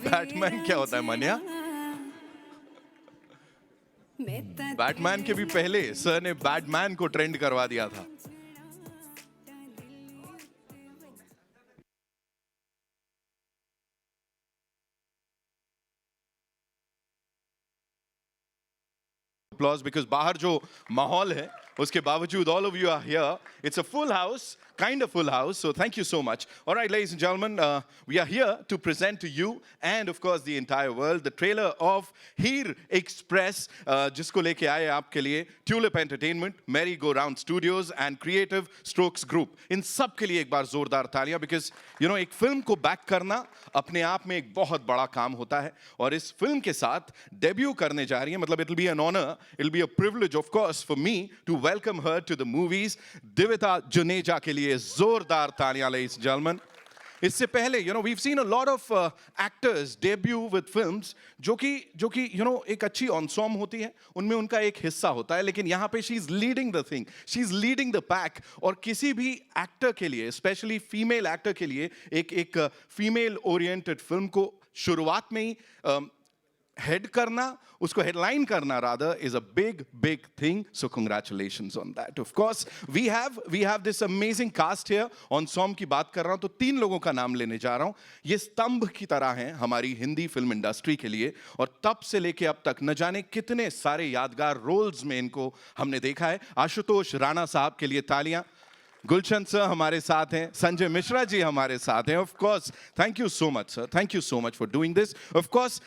Batman क्या होता है मनिया? बैटमैन के भी पहले सर ने बैटमैन को ट्रेंड करवा दिया था. Applause because बाहर जो माहौल है उसके बावजूद all of you are here. It's a full house, kind of full house. So thank you so much. All right, ladies and gentlemen, we are here to present to you and of course the entire world the trailer of Heer Express, जिसको लेके आए आपके लिए Tulip Entertainment, Merry Go Round Studios and Creative Strokes Group. इन सब के लिए एक बार जोरदार तालियां because you know एक फिल्म को बैक करना अपने आप में एक बहुत बड़ा काम होता है और इस फिल्म के साथ डेब्यू करने जा रही है. मतलब it'll be an honor, it'll be a privilege of course for me to welcome her to the movies. Divita Juneja के लिए जोरदार तालियां ladies and gentlemen. इससे पहले you know we've seen a lot of actors debut with films जो कि you know एक अच्छी ensemble होती है उनमें उनका एक हिस्सा होता है लेकिन यहाँ पे she's leading the thing, she's leading the pack. और किसी भी एक्टर के लिए स्पेशली फीमेल एक्टर के लिए एक फीमेल ओरिएंटेड फिल्म को शुरुआत में ही हेड करना, उसको हेडलाइन करना rather is a big thing. So congratulations on that. Of course we have this amazing cast here. ensemble की बात कर रहा हूं तो 3 लोगों का नाम लेने जा रहा हूं. ये स्तंभ की तरह हैं हमारी हिंदी फिल्म इंडस्ट्री के लिए और तब से लेके अब तक न जाने कितने सारे यादगार रोल्स में इनको हमने देखा है. आशुतोष राणा साहब के लिए तालियां. गुलशन सर हमारे साथ हैं, संजय मिश्रा जी हमारे साथ हैं. Of course thank you so much sir, thank you so much for doing this. Of course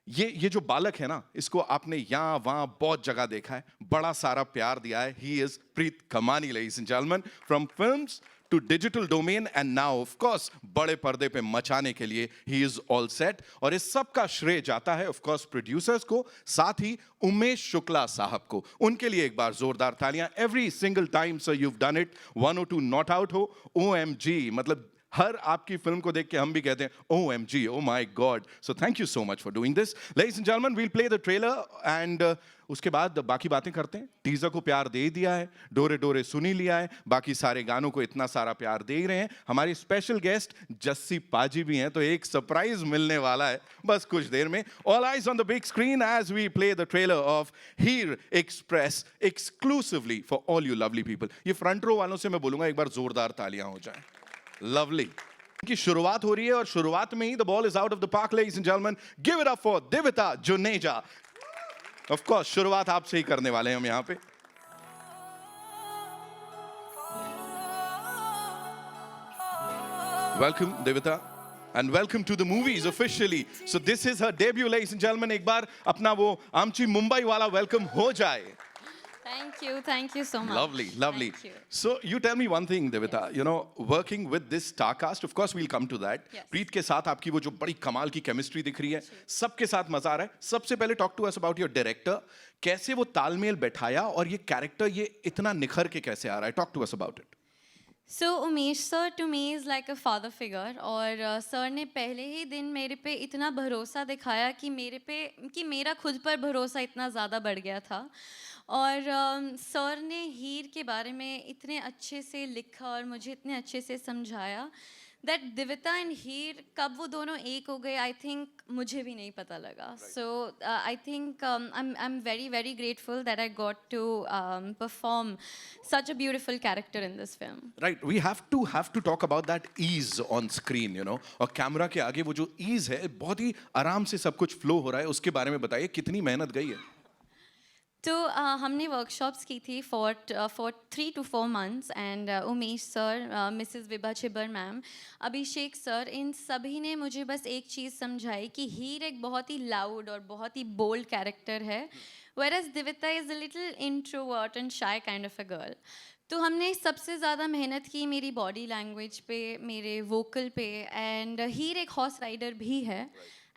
ये जो बालक है ना इसको आपने यहाँ वहाँ बहुत जगह देखा है, बड़ा सारा प्यार दिया है. ही इज प्रीत कमानी ladies and gentlemen, from films to digital domain and now of course बड़े पर्दे पे मचाने के लिए he is all set. और इस सब का श्रेय जाता है of course प्रोड्यूसर्स को, साथ ही उमेश शुक्ला साहब को. उनके लिए एक बार जोरदार तालियां. every single time sir you've done it, 102 not out हो, OMG मतलब हर आपकी फिल्म को देख के हम भी कहते हैं OMG, oh my God. So thank you so much for doing this. Ladies and gentlemen, we'll play the trailer and उसके बाद बाकी बातें करते हैं. टीजर को प्यार दे दिया है, डोरे डोरे सुनी लिया है, बाकी सारे गानों को इतना सारा प्यार दे ही रहे हैं. हमारी स्पेशल गेस्ट जस्सी पाजी भी हैं तो एक सरप्राइज मिलने वाला है बस कुछ देर में. All eyes on the big screen as we play the trailer of Heer Express exclusively for all you lovely people. ये फ्रंट रो वालों से मैं बोलूंगा एक बार जोरदार तालियां हो जाएं. Lovely. की शुरुआत हो रही है और शुरुआत में ही the ball is out of the park ladies and gentlemen. Give it up for Divita Juneja. Of course शुरुआत आपसे ही करने वाले हैं हम यहाँ पे. Welcome Divita and welcome to the movies officially. So this is her debut ladies and gentlemen. एक बार अपना वो आमची मुंबई वाला वेलकम हो जाए. Thank you so much. Lovely. Thank you. So you tell me one thing, Divita. You know, working with this star cast, of course we'll come to that. Yes. प्रीत के साथ आपकी वो जो बड़ी कमाल की केमिस्ट्री दिख रही है, सबके साथ मजा आ रहा है. सबसे पहले talk to us about your director. कैसे वो तालमेल बैठाया और ये कैरेक्टर ये इतना निखर के कैसे आ रहा है? Talk to us about it. So Umesh sir to me is like a father figure और सर ने पहले ही दिन मेरे पे इतना भरोसा दिखाया कि मेरा खुद पर भरोसा इतना ज़्यादा बढ़ गया था. और सर ने हीर के बारे में इतने अच्छे से लिखा और मुझे इतने अच्छे से समझाया that दिविता एंड हीर कब वो दोनों एक हो गए आई थिंक मुझे भी नहीं पता लगा. So I think I am very grateful that I got to perform such a beautiful character in this film. Right, we have to talk about that ease on screen, you know. और camera के आगे वो जो ease है बहुत ही आराम से सब कुछ फ्लो हो रहा है. उसके बारे में बताइए कितनी मेहनत गई है. तो हमने वर्कशॉप्स की थी for 3 to 4 months and Umesh sir, Mrs Vibha Chhibber ma'am, Abhishek sir, इन सभी ने मुझे बस एक चीज़ समझाई कि हीर एक बहुत ही लाउड और बहुत ही बोल्ड कैरेक्टर है, whereas Divita is a little introvert and shy kind of a girl. तो हमने सबसे ज़्यादा मेहनत की मेरी बॉडी लैंग्वेज पे, मेरे वोकल पे. एंड हीर एक हॉर्स राइडर भी है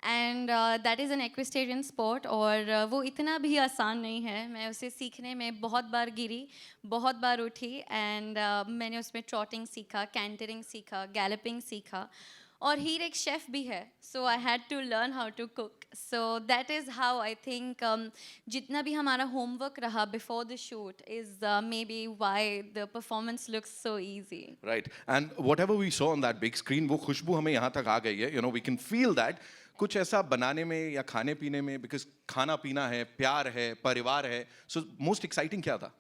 and that is an equestrian sport और वो इतना भी आसान नहीं है. मैं उसे सीखने में बहुत बार गिरी, बहुत बार उठी एंड मैंने उसमें ट्रॉटिंग सीखा, कैंटरिंग सीखा, गैलपिंग सीखा और हीर एक शेफ़ भी है, so I had to learn how to cook. So that is how I think जितना भी हमारा होमवर्क रहा before the shoot is maybe why the performance looks so easy. Right. And whatever we saw on that big screen, वो खुशबू हमें यहाँ तक आ गई है. You know, we can feel that. कुछ ऐसा बनाने में या खाने पीने में, because खाना पीना है, प्यार है, परिवार है. So most exciting क्या था?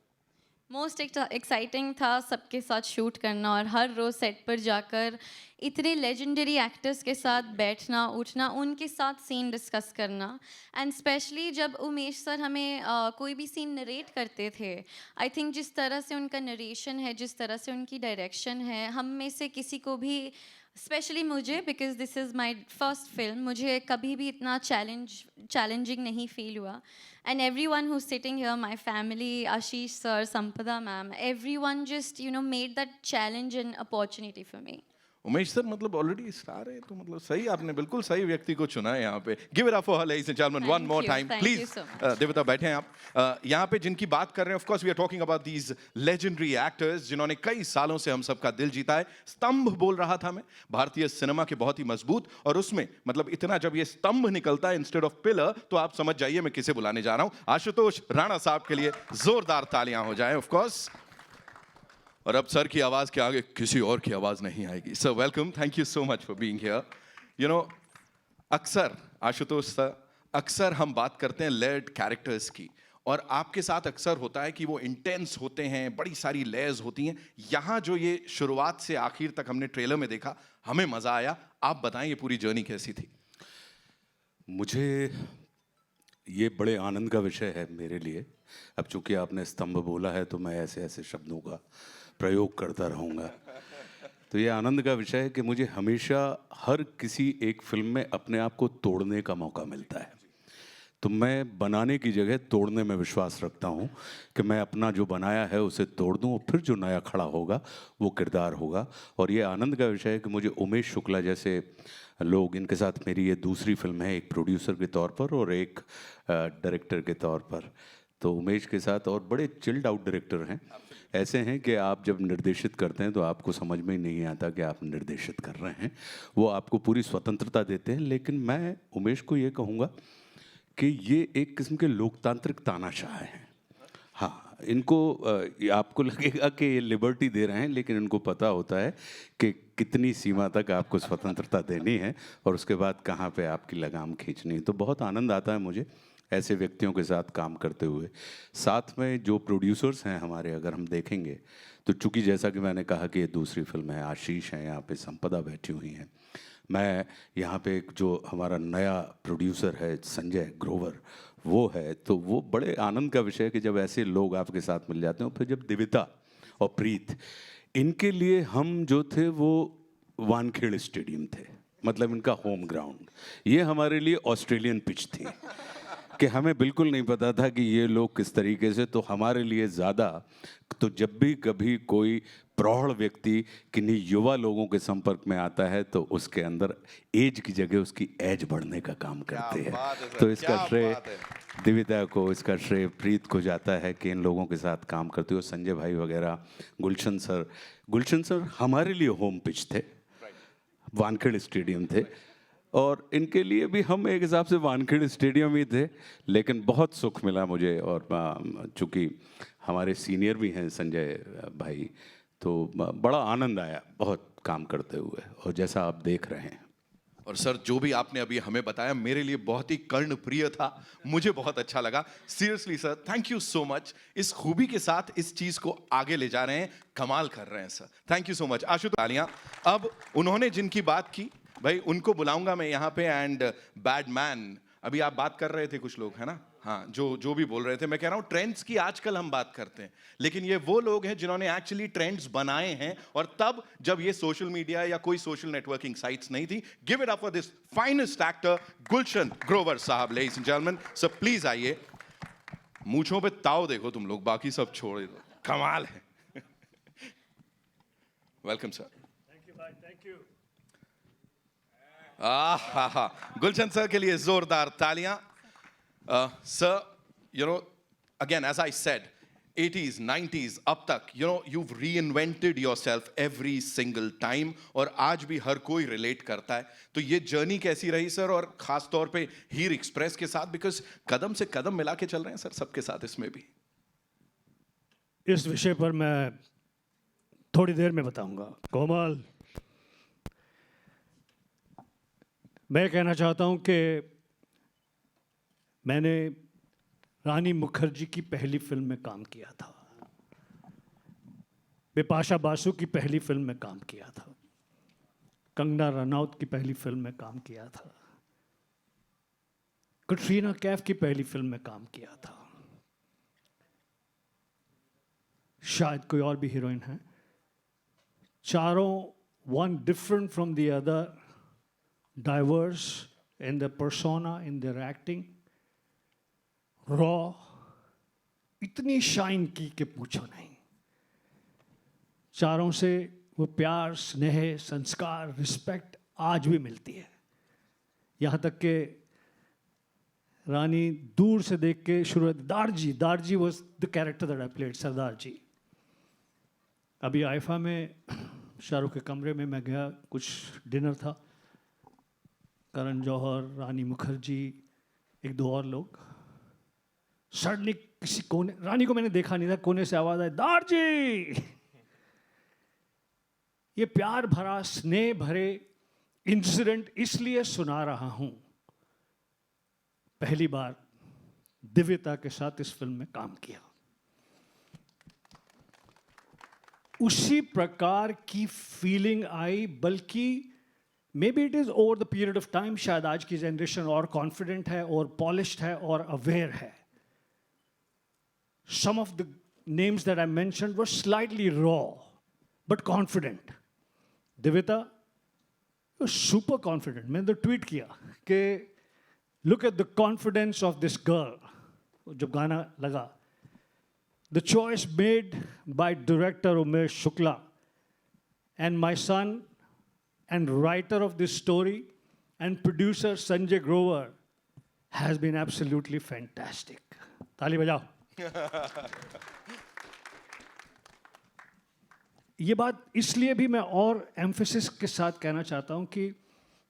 मोस्ट एक्साइटिंग था सबके साथ शूट करना और हर रोज़ सेट पर जाकर इतने लेजेंडरी एक्टर्स के साथ बैठना उठना, उनके साथ सीन डिस्कस करना. एंड स्पेशली जब उमेश सर हमें कोई भी सीन नरेट करते थे, आई थिंक जिस तरह से उनका नरेशन है, जिस तरह से उनकी डायरेक्शन है, हम में से किसी को भी, स्पेशली मुझे, because this is my first film, मुझे कभी भी इतना चैलेंजिंग नहीं फील हुआ. And everyone who sitting here, my family, Ashish sir, Sampada ma'am, everyone just made that challenge an opportunity for me. Umesh sir मतलब ऑलरेडी स्टार है, तो मतलब सही, आपने बिल्कुल सही व्यक्ति को चुना है यहाँ पे. Give it up for her ladies and gentleman one more time please. देवता बैठे हैं आप. यहाँ पे जिनकी बात कर रहे हैं, of course we are talking about these legendary actors जिन्होंने कई सालों से हम सबका दिल जीता है. स्तंभ बोल रहा था मैं, भारतीय सिनेमा के बहुत ही मजबूत, और उसमें मतलब इतना जब ये स्तंभ निकलता है इंस्टेड ऑफ पिलर, तो आप समझ जाइए मैं किसे बुलाने जा रहा हूँ. आशुतोष राणा साहब के लिए जोरदार तालियां हो जाएं. ऑफ कोर्स, और अब सर की आवाज के आगे किसी और की आवाज नहीं आएगी. Sir welcome, thank you so much for being here. You know, अक्सर आशुतोष सर, अक्सर हम बात करते हैं लेयर्ड कैरेक्टर्स की, और आपके साथ अक्सर होता है कि वो इंटेंस होते हैं, बड़ी सारी लेयर्स होती हैं. यहाँ जो ये शुरुआत से आखिर तक हमने ट्रेलर में देखा, हमें मजा आया. आप बताएं ये पूरी जर्नी कैसी थी? मुझे ये बड़े आनंद का विषय है मेरे लिए. अब चूंकि आपने स्तंभ बोला है तो मैं ऐसे ऐसे शब्दों का प्रयोग करता रहूँगा. तो ये आनंद का विषय है कि मुझे हमेशा हर किसी एक फिल्म में अपने आप को तोड़ने का मौका मिलता है. तो मैं बनाने की जगह तोड़ने में विश्वास रखता हूँ कि मैं अपना जो बनाया है उसे तोड़ दूँ, और फिर जो नया खड़ा होगा वो किरदार होगा. और ये आनंद का विषय है कि मुझे उमेश शुक्ला जैसे लोग, इनके साथ मेरी ये दूसरी फिल्म है, एक प्रोड्यूसर के तौर पर और एक डायरेक्टर के तौर पर. तो उमेश के साथ, और बड़े चिल्ड आउट डायरेक्टर हैं, ऐसे हैं कि आप जब निर्देशित करते हैं तो आपको समझ में ही नहीं आता कि आप निर्देशित कर रहे हैं. वो आपको पूरी स्वतंत्रता देते हैं. लेकिन मैं उमेश को ये कहूँगा कि ये एक किस्म के लोकतांत्रिक तानाशाह हैं. हाँ, इनको आपको लगेगा कि ये लिबर्टी दे रहे हैं, लेकिन इनको पता होता है कि कितनी सीमा तक आपको स्वतंत्रता देनी है और उसके बाद कहाँ पे आपकी लगाम खींचनी है. तो बहुत आनंद आता है मुझे ऐसे व्यक्तियों के साथ काम करते हुए. साथ में जो प्रोड्यूसर्स हैं हमारे, अगर हम देखेंगे तो चूँकि जैसा कि मैंने कहा कि ये दूसरी फिल्म है, आशीष हैं यहाँ पे, संपदा बैठी हुई हैं, मैं यहाँ पे एक जो हमारा नया प्रोड्यूसर है संजय ग्रोवर, वो है. तो वो बड़े आनंद का विषय है कि जब ऐसे लोग आपके साथ मिल जाते हैं. फिर जब दिविता और प्रीत, इनके लिए हम जो थे वो वानखेड़े स्टेडियम थे, मतलब इनका होम ग्राउंड. ये हमारे लिए ऑस्ट्रेलियन पिच थी कि हमें बिल्कुल नहीं पता था कि ये लोग किस तरीके से. तो हमारे लिए ज़्यादा, तो जब भी कभी कोई प्रौढ़ व्यक्ति किन्हीं युवा लोगों के संपर्क में आता है तो उसके अंदर एज की जगह उसकी एज बढ़ने का काम करते हैं. तो इसका श्रेय दिविता को, इसका श्रेय प्रीत को जाता है कि इन लोगों के साथ काम करते हो. संजय भाई वगैरह, गुलशन सर हमारे लिए होम पिच थे, वानखेड़े स्टेडियम थे, और इनके लिए भी हम एक हिसाब से वानखेड़े स्टेडियम ही थे. लेकिन बहुत सुख मिला मुझे, और चूँकि हमारे सीनियर भी हैं संजय भाई, तो बड़ा आनंद आया बहुत काम करते हुए, और जैसा आप देख रहे हैं. और सर जो भी आपने अभी हमें बताया मेरे लिए बहुत ही कर्णप्रिय था, मुझे बहुत अच्छा लगा. Seriously sir, thank you so much. इस खूबी के साथ इस चीज को आगे ले जा रहे हैं, कमाल कर रहे हैं sir. Thank you so much. Ashutosh, तालियां. अब उन्होंने जिनकी बात की भाई उनको बुलाऊंगा मैं यहाँ पे. एंड बैडमैन, अभी आप बात कर रहे थे कुछ लोग, है ना? हाँ, जो भी बोल रहे थे, मैं कह रहा हूँ ट्रेंड्स की आजकल हम बात करते हैं, लेकिन ये वो लोग हैं जिन्होंने एक्चुअली ट्रेंड्स बनाए हैं, और तब जब ये सोशल मीडिया या कोई सोशल नेटवर्किंग साइट्स नहीं थी. Give it up for this finest actor Gulshan Grover साहब, ladies and gentleman. Sir please आइए. मूंछों पे ताव देखो तुम लोग, बाकी सब छोड़ दो, कमाल है. Welcome sir. थैंक यू भाई, थैंक यू. गुलशन सर के लिए जोरदार तालियां. Sir, you know, again, as I said, 80s, 90s, अब तक, you know, you've reinvented yourself every single time और आज भी हर कोई relate करता है. तो ये journey कैसी रही सर, और खास तौर पे हीर एक्सप्रेस के साथ, because कदम से कदम मिला के चल रहे हैं सर सबके साथ इसमें भी. इस विषय पर मैं थोड़ी देर में बताऊंगा. कोमल, मैं कहना चाहता हूं कि मैंने रानी मुखर्जी की पहली फिल्म में काम किया था, बिपाशा बासु की पहली फिल्म में काम किया था, कंगना रनौत की पहली फिल्म में काम किया था, कटरीना कैफ की पहली फिल्म में काम किया था, शायद कोई और भी हीरोइन है. चारों one different from the other, diverse in their persona, in their acting, raw, इतनी शाइन की कि पूछो नहीं. चारों से वो प्यार, स्नेह, संस्कार, रिस्पेक्ट आज भी मिलती है. यहाँ तक कि रानी दूर से देख के शुरू, दारजी was the character that I played, सरदार जी. अभी आइफा में शाहरुख के कमरे में मैं गया, कुछ डिनर था, करण जौहर, रानी मुखर्जी, एक दो और लोग. सडनली किसी कोने, रानी को मैंने देखा नहीं था, कोने से आवाज आई, दारजी. ये प्यार भरा, स्नेह भरे इंसिडेंट इसलिए सुना रहा हूं, पहली बार दिव्यता के साथ इस फिल्म में काम किया. उसी प्रकार की फीलिंग आई, बल्कि may be it is over the period of time, शायद आज की जनरेशन और कॉन्फिडेंट है और पॉलिश्ड है और अवेयर है. Some of the names that I mentioned were slightly raw, but confident. Divita was super confident. मैंने तो ट्वीट किया कि look at the confidence of this girl. जब गाना लगा, the choice made by director Umesh Shukla and my son and writer of this story and producer Sanjay Grover has been absolutely fantastic. ताली बजाओ. ये बात इसलिए भी मैं और एम्फेसिस के साथ कहना चाहता हूं कि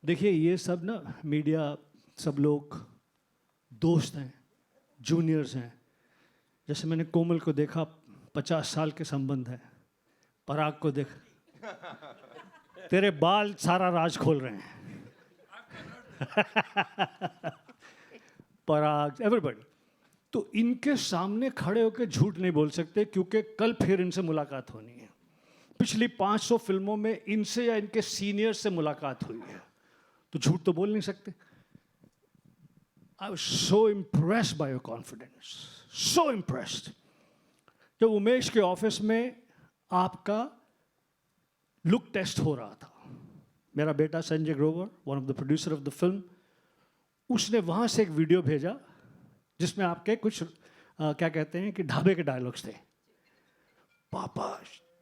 देखिए, ये सब ना मीडिया, सब लोग दोस्त हैं, जूनियर्स हैं. जैसे मैंने कोमल को देखा, 50 साल के संबंध है. पराग को देख, तेरे बाल सारा राज खोल रहे हैं. पराग, एवरीबॉडी. तो इनके सामने खड़े होकर झूठ नहीं बोल सकते, क्योंकि कल फिर इनसे मुलाकात होनी है. पिछली 500 फिल्मों में इनसे या इनके सीनियर से मुलाकात हुई है, तो झूठ तो बोल नहीं सकते. I was so impressed by your confidence, so impressed. जब उमेश के ऑफिस में आपका लुक टेस्ट हो रहा था, मेरा बेटा Sanjay Grover, one of the producer of the film, उसने वहां से एक वीडियो भेजा जिसमें आपके कुछ क्या कहते हैं कि ढाबे के डायलॉग्स थे. Papa,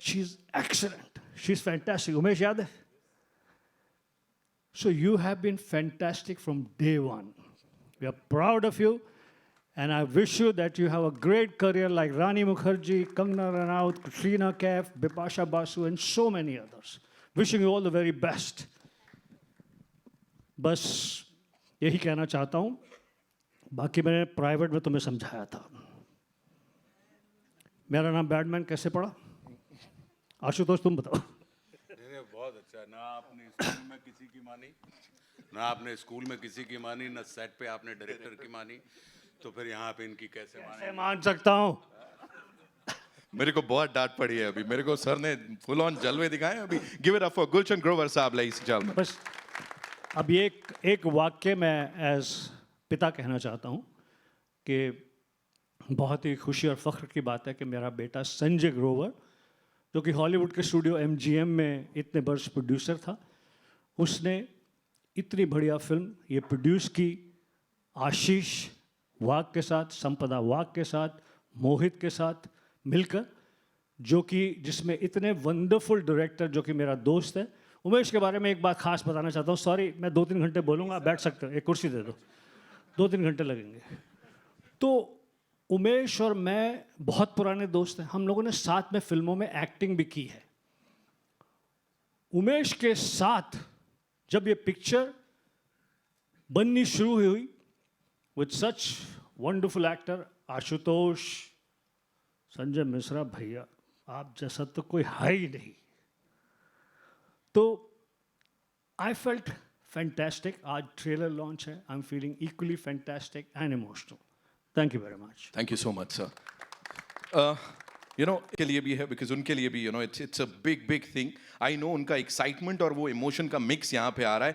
she is excellent, she is fantastic. Umesh याद है? So you have been fantastic from day one. We are proud of you and I wish you that you have a great career like Rani Mukherjee, Kangana Ranaut, Katrina Kaif, Bipasha Basu and so many others. Wishing you all the very best. बस यही कहना चाहता हूँ. बाकी मैंने private में तुम्हें समझाया था. मेरा नाम बैडमैन कैसे पड़ा? आशुतोष तुम बताओ. बहुत अच्छा. ना आपने स्कूल में किसी की मानी, ना आपने स्कूल में किसी की मानी, ना सेट पे आपने डायरेक्टर की मानी, तो फिर यहाँ पे इनकी कैसे माने? मान सकता हूँ. मेरे को बहुत डांट पड़ी है अभी. मेरे को सर ने फुल ऑन जलवे दिखाए अभी. गिव इट अप फॉर गुलशन ग्रोवर साहब, ladies and gentlemen. बस अब ये एक वाक्य मैं एज पिता कहना चाहता हूँ कि बहुत ही खुशी और फख्र की बात है कि मेरा बेटा संजय ग्रोवर, जो कि हॉलीवुड के स्टूडियो MGM में इतने वर्ष प्रोड्यूसर था, उसने इतनी बढ़िया फिल्म ये प्रोड्यूस की आशीष वाघ के साथ, संपदा वाघ के साथ, मोहित के साथ मिलकर, जो कि जिसमें इतने वंडरफुल डायरेक्टर, जो कि मेरा दोस्त है. उमेश के बारे में एक बात खास बताना चाहता हूँ. सॉरी, मैं 2-3 घंटे बोलूँगा, बैठ सकते हो, एक कुर्सी दे दो, 2-3 घंटे लगेंगे. तो उमेश और मैं बहुत पुराने दोस्त हैं, हम लोगों ने साथ में फिल्मों में एक्टिंग भी की है। उमेश के साथ जब ये पिक्चर बननी शुरू हुई with such wonderful actor Ashutosh, Sanjay Mishra भैया, आप जैसा तो कोई है ही नहीं। तो आई फेल्ट फैंटास्टिक। आज ट्रेलर लॉन्च है, I am feeling equally fantastic and emotional. Thank you very much. Thank you so much sir. You know के लिए भी है, बिकॉज उनके लिए भी it's a big thing. I know उनका एक्साइटमेंट और वो इमोशन का मिक्स यहाँ पे आ रहा है।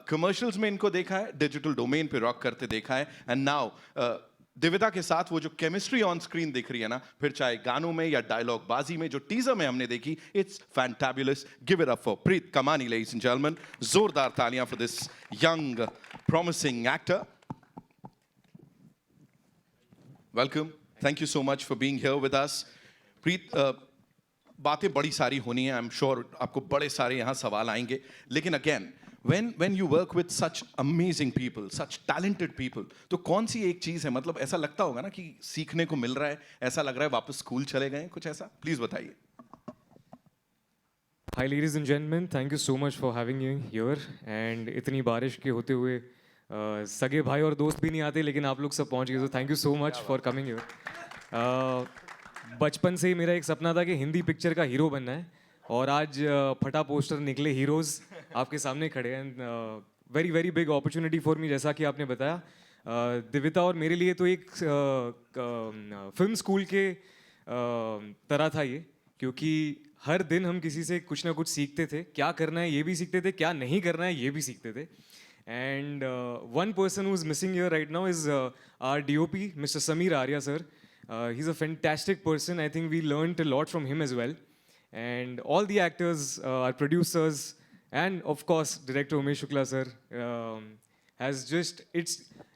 कमर्शियल्स में इनको देखा है, डिजिटल डोमेन पे रॉक करते देखा है, एंड नाउ दिव्यता के साथ वो जो केमिस्ट्री ऑन स्क्रीन दिख रही है ना, फिर चाहे गानों में या डायलॉग बाजी में, जो टीजर में हमने देखी, it's fantabulous. Give it up for Preet Kamani, ladies and gentleman. जोरदार तालियां for this young promising actor. Welcome, thank you so much for being here with us. Preet, बातें बड़ी सारी होनी है, आई एम श्योर आपको बड़े सारे यहाँ सवाल आएंगे, लेकिन again when you work with such amazing people, such talented people, तो कौन सी एक चीज है, मतलब ऐसा लगता होगा ना कि सीखने को मिल रहा है, ऐसा लग रहा है वापस स्कूल चले गए, कुछ ऐसा? प्लीज बताइए। Hi ladies and gentlemen, thank you so much for having me here and इतनी बारिश के होते हुए सगे भाई और दोस्त भी नहीं आते, लेकिन आप लोग सब पहुंच गए, तो thank you so much for coming here. बचपन से ही मेरा एक सपना था कि हिंदी पिक्चर का हीरो बनना है, और आज फटा पोस्टर निकले हीरोज़ आपके सामने खड़े हैं। Very very big opportunity for मी, जैसा कि आपने बताया। दिव्यता और मेरे लिए तो एक फिल्म स्कूल के तरह था ये, क्योंकि हर दिन हम किसी से कुछ ना कुछ सीखते थे। क्या करना है ये भी सीखते थे, क्या नहीं करना है ये भी सीखते थे। And one person who is missing here right now is our DOP, mister Sameer Arya sir. He is a fantastic person. I think we learned a lot from him as well, and all the actors, our producers, and of course director Umesh Shukla sir has just, it's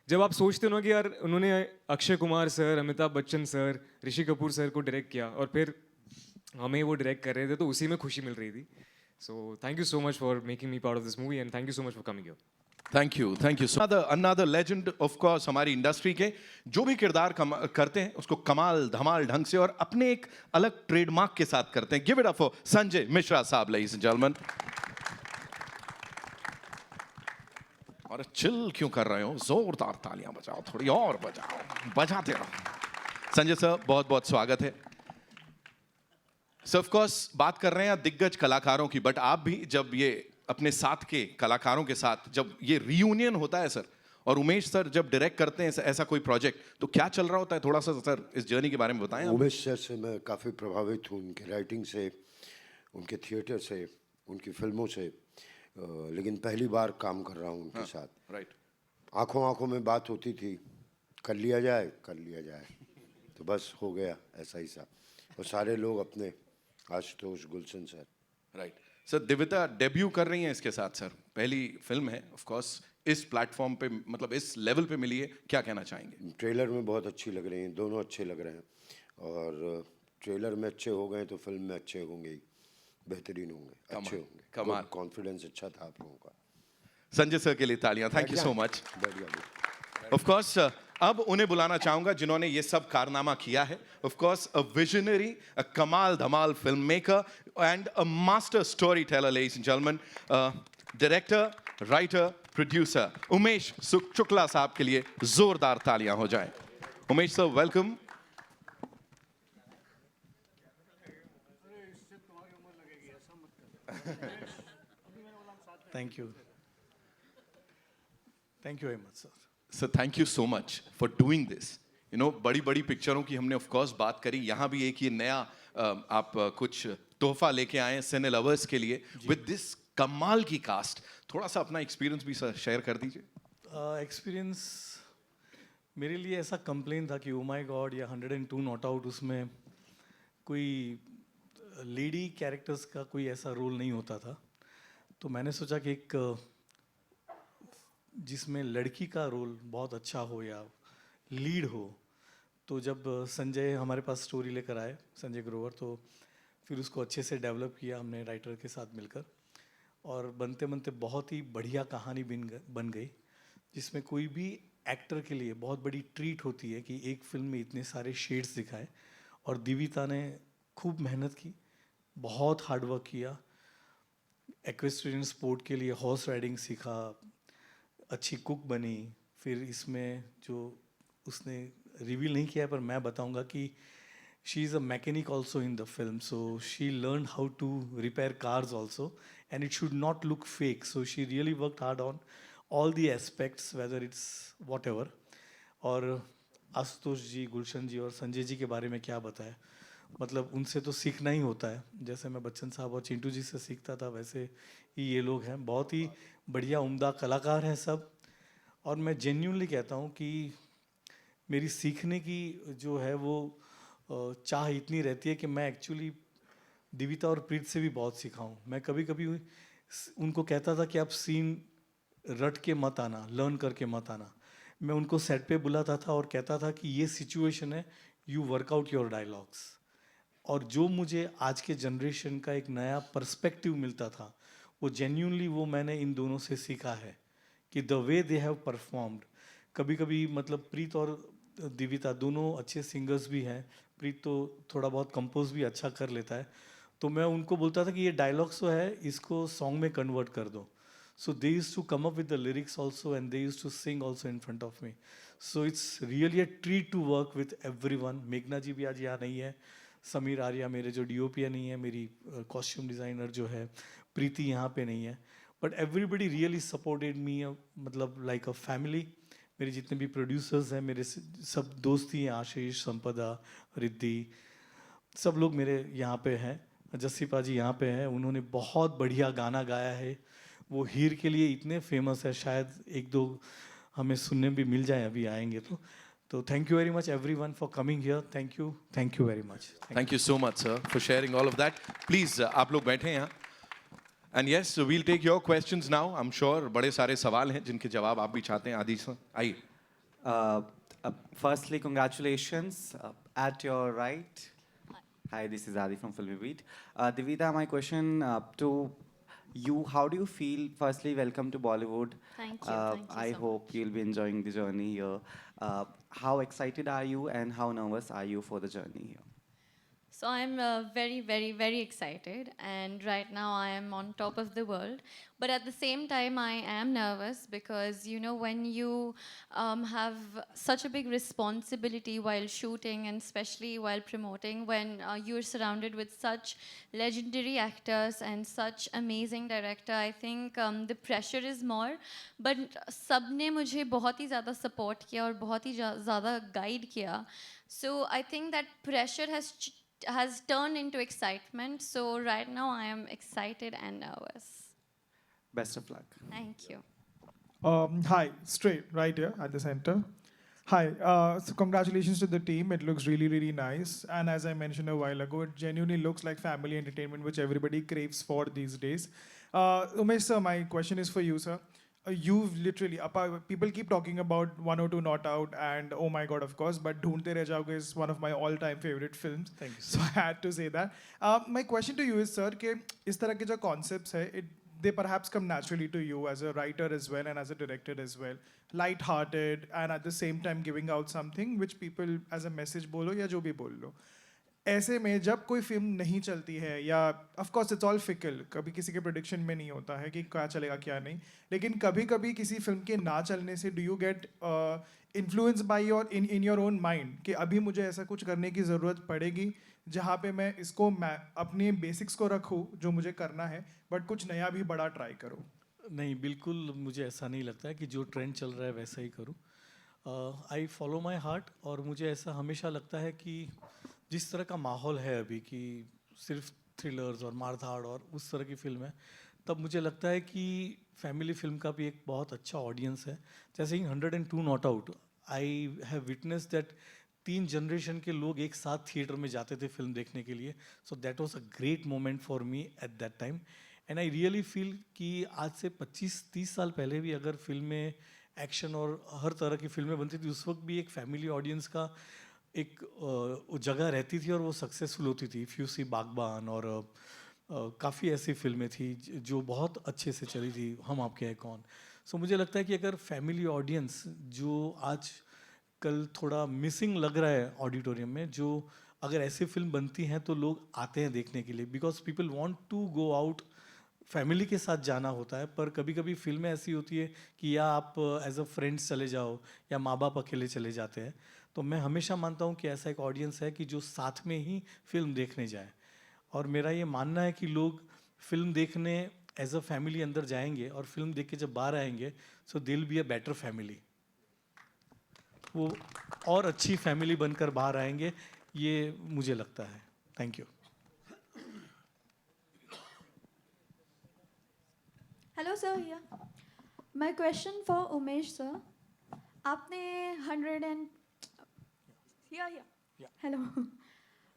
जब आप सोचते हो ना कि यार उन्होंने Akshay Kumar sir, Amitabh Bachchan sir, Rishi Kapoor sir को direct किया और फिर हमें वो डायरेक्ट कर रहे थे, तो उसी में खुशी मिल रही थी। So thank you so much for making me part of this movie and thank you so much for coming here. Thank you so. Another legend of course हमारी इंडस्ट्री के, जो भी किरदार करते हैं उसको कमाल धमाल ढंग से और अपने एक अलग ट्रेडमार्क के साथ करते हैं। Give it up for Sanjay Mishra साहब, लेडीज एंड जेंटलमैन। और चिल क्यों कर रहे हो, जोरदार तालियां बजाओ, थोड़ी और बजाओ, बजाते रहो। संजय सर, बहुत बहुत स्वागत है। सर ऑफ कोर्स बात कर रहे हैं दिग्गज कलाकारों की, बट आप भी जब ये अपने साथ के कलाकारों के साथ जब ये रियूनियन होता है सर, और उमेश सर जब डायरेक्ट करते हैं ऐसा कोई प्रोजेक्ट, तो क्या चल रहा होता है, थोड़ा सा सर इस जर्नी के बारे में बताएं। उमेश सर से मैं काफ़ी प्रभावित हूँ, उनके राइटिंग से, उनके थिएटर से, उनकी फिल्मों से, लेकिन पहली बार काम कर रहा हूँ उनके साथ। राइट। आंखों आंखों में बात होती थी, कर लिया जाए, तो बस हो गया ऐसा ही सा। और सारे लोग अपने, आशुतोष, गुलशन सर। राइट। सर दिव्यता डेब्यू कर रही हैं इसके साथ, सर पहली फिल्म है ऑफ कोर्स, इस प्लेटफॉर्म पे, मतलब इस लेवल पे मिली है, क्या कहना चाहेंगे? ट्रेलर में बहुत अच्छी लग रही हैं, दोनों अच्छे लग रहे हैं, और ट्रेलर में अच्छे हो गए तो फिल्म में अच्छे होंगे ही, बेहतरीन होंगे, अच्छे होंगे। कमाल। कॉन्फिडेंस अच्छा था आप लोगों का। संजय सर के लिए तालियां, thank you so much. Of course अब उन्हें बुलाना चाहूंगा जिन्होंने ये सब कारनामा किया है। Of course a visionary, a कमाल धमाल film maker and a master story teller, ladies and gentleman, director, writer, producer Umesh Shukla साहब के लिए जोरदार तालियां हो जाए। Umesh sir, welcome. Thank you. Thank you very much, sir. Sir thank you so much for doing this. You know, बड़ी बड़ी पिक्चरों की हमने ऑफ कोर्स बात करी, यहाँ भी एक ये नया आप कुछ तोहफा लेके आए हैं सिने लवर्स के लिए विद दिस कमाल की कास्ट। थोड़ा सा अपना एक्सपीरियंस भी सर शेयर कर दीजिए। एक्सपीरियंस मेरे लिए ऐसा कंप्लेन था कि ओ माय गॉड या 102 नॉट आउट, उसमें कोई लेडी कैरेक्टर्स का कोई ऐसा रोल नहीं होता था। तो मैंने सोचा कि एक जिसमें लड़की का रोल बहुत अच्छा हो या लीड हो, तो जब संजय हमारे पास स्टोरी लेकर आए, संजय ग्रोवर, तो फिर उसको अच्छे से डेवलप किया हमने राइटर के साथ मिलकर, और बनते बनते बहुत ही बढ़िया कहानी बन गई। जिसमें कोई भी एक्टर के लिए बहुत बड़ी ट्रीट होती है कि एक फिल्म में इतने सारे शेड्स दिखाए। और दिविता ने खूब मेहनत की, बहुत हार्ड वर्क किया, एक्वेस्ट्रियन स्पोर्ट के लिए हॉर्स राइडिंग सीखा, अच्छी कुक बनी। फिर इसमें जो उसने रिवील नहीं किया है पर मैं बताऊंगा कि she is a mechanic also in the film, so she learned how to repair cars also, and it should not look fake, so she really worked hard on all the aspects, whether it's whatever. और आशुतोष जी, गुलशन जी और संजय जी के बारे में क्या बताएं, मतलब उनसे तो सीखना ही होता है। जैसे मैं बच्चन साहब और चिंटू जी से सीखता था, वैसे ही ये लोग हैं, बहुत ही बढ़िया उम्दा कलाकार हैं सब। और मैं जेन्यूनली कहता हूँ कि मेरी सीखने की जो है वो चाह इतनी रहती है कि मैं एक्चुअली दिविता और प्रीत से भी बहुत सीखा हूँ। मैं कभी कभी उनको कहता था कि आप सीन रट के मत आना, लर्न करके मत आना। मैं उनको सेट पे बुलाता था और कहता था कि ये सिचुएशन है, यू वर्कआउट योर डायलॉग्स। और जो मुझे आज के जनरेशन का एक नया पर्सपेक्टिव मिलता था, वो जेन्यूनली वो मैंने इन दोनों से सीखा है कि the way they have performed. कभी कभी मतलब प्रीत और दिविता दोनों अच्छे सिंगर्स भी हैं, प्रीत तो थोड़ा बहुत कंपोज भी अच्छा कर लेता है, तो मैं उनको बोलता था कि ये डायलॉग्स जो है इसको सॉन्ग में कन्वर्ट कर दो। So they used to come up with the lyrics also and they used to sing also in front of me. So it's really a treat to work with everyone. मेघना जी भी आज यहाँ नहीं है, समीर आर्या मेरे जो DOP नहीं है, मेरी कॉस्ट्यूम डिज़ाइनर जो है प्रीति यहाँ पे नहीं है, but everybody really supported me, मतलब लाइक अ फैमिली। मेरे जितने भी प्रोड्यूसर्स हैं, मेरे सब दोस्त ही हैं, आशीष, संपदा, रिद्धि, सब लोग मेरे यहाँ पे हैं। जस्सीपा जी यहाँ पे हैं, उन्होंने बहुत बढ़िया गाना गाया है, वो हीर के लिए इतने फेमस है, शायद एक दो हमें सुनने भी मिल जाए अभी आएंगे तो thank you very much everyone for coming here. Thank you very much. Thank you so much, sir, for sharing all of that. Please, आप लोग बैठे यहाँ. And yes, so we'll take your questions now. I'm sure बड़े सारे सवाल हैं जिनके जवाब आप भी चाहते हैं. आदि सर, आइए. Firstly, congratulations. At your right. Hi, this is Adi from Filmy Beat. Divita, my question to you, how do you feel? Firstly, welcome to Bollywood. Thank you. Thank you I so hope you'll be enjoying the journey here. How excited are you and how nervous are you for the journey here? So I'm very, very, very excited, and right now I am on top of the world. But at the same time, I am nervous because when you have such a big responsibility while shooting, and especially while promoting, when you're surrounded with such legendary actors and such amazing director, I think the pressure is more. But सबने मुझे बहुत ही ज़्यादा support किया और बहुत ही ज़्यादा guide किया. So I think that pressure has turned into excitement. So right now I am excited and nervous. Best of luck. Thank you. Hi, straight right here at the center. Hi, so congratulations to the team. It looks really, really nice. And as I mentioned a while ago, it genuinely looks like family entertainment, which everybody craves for these days. Umesh sir, my question is for you, sir. You've literally, people keep talking about 102 Not Out and oh my god, of course, but Dhoondte Reh Jaoge is one of my all-time favorite films. Thank you. So I had to say that. My question to you is, sir, कि इस तरह के जो concepts है, they perhaps come naturally to you as a writer as well and as a director as well. Light-hearted and at the same time giving out something which people as a message बोलो या जो भी बोल लो. ऐसे में जब कोई film नहीं चलती है या of course it's all fickle, कभी किसी के प्रोडिक्शन में नहीं होता है कि क्या चलेगा क्या नहीं, लेकिन कभी कभी किसी फिल्म के ना चलने से do you get influence by your in your own mind कि अभी मुझे ऐसा कुछ करने की ज़रूरत पड़ेगी जहाँ पे मैं इसको अपने बेसिक्स को रखूँ जो मुझे करना है, बट कुछ नया भी बड़ा ट्राई करूँ? नहीं, बिल्कुल मुझे ऐसा नहीं लगता है कि जो ट्रेंड चल रहा है वैसा ही करूँ. I follow my heart. और मुझे ऐसा हमेशा लगता है कि जिस तरह का माहौल है अभी कि सिर्फ थ्रिलर्स और मारधाड़ और उस तरह की फिल्म है, तब मुझे लगता है कि फैमिली फिल्म का भी एक बहुत अच्छा ऑडियंस है. जैसे ही 102 not out, I have witness that 3 generation के लोग एक साथ थिएटर में जाते थे फिल्म देखने के लिए. So that was a great moment for me at that time. And I really feel कि आज से 25-30 साल पहले भी अगर फिल्में एक्शन और हर तरह की फिल्में बनती थी, उस वक्त भी एक फैमिली ऑडियंस का एक जगह रहती थी और वो सक्सेसफुल होती थी. इफ़ यू सी बागबान और काफ़ी ऐसी फिल्में थी जो बहुत अच्छे से चली थी, हम आपके हैं कौन. सो मुझे लगता है कि अगर फैमिली ऑडियंस जो आज कल थोड़ा मिसिंग लग रहा है ऑडिटोरियम में, जो अगर ऐसी फिल्म बनती हैं तो लोग आते हैं देखने के लिए, because people want to go out, family के साथ जाना होता है, पर कभी कभी फिल्में ऐसी होती है कि या आप एज अ फ्रेंड्स चले जाओ या माँ बाप अकेले चले जाते हैं। तो मैं हमेशा मानता हूँ कि ऐसा एक ऑडियंस है कि जो साथ में ही फिल्म देखने जाए, और मेरा ये मानना है कि लोग फिल्म देखने एज अ फैमिली अंदर जाएंगे और फिल्म देख के जब बाहर आएंगे, सो दिल बी अ बेटर फैमिली, वो और अच्छी फैमिली बनकर बाहर आएंगे, ये मुझे लगता है। Thank you. Hello, sir. Here. My question for Umesh, sir. आपने 100 and yeah. Hello.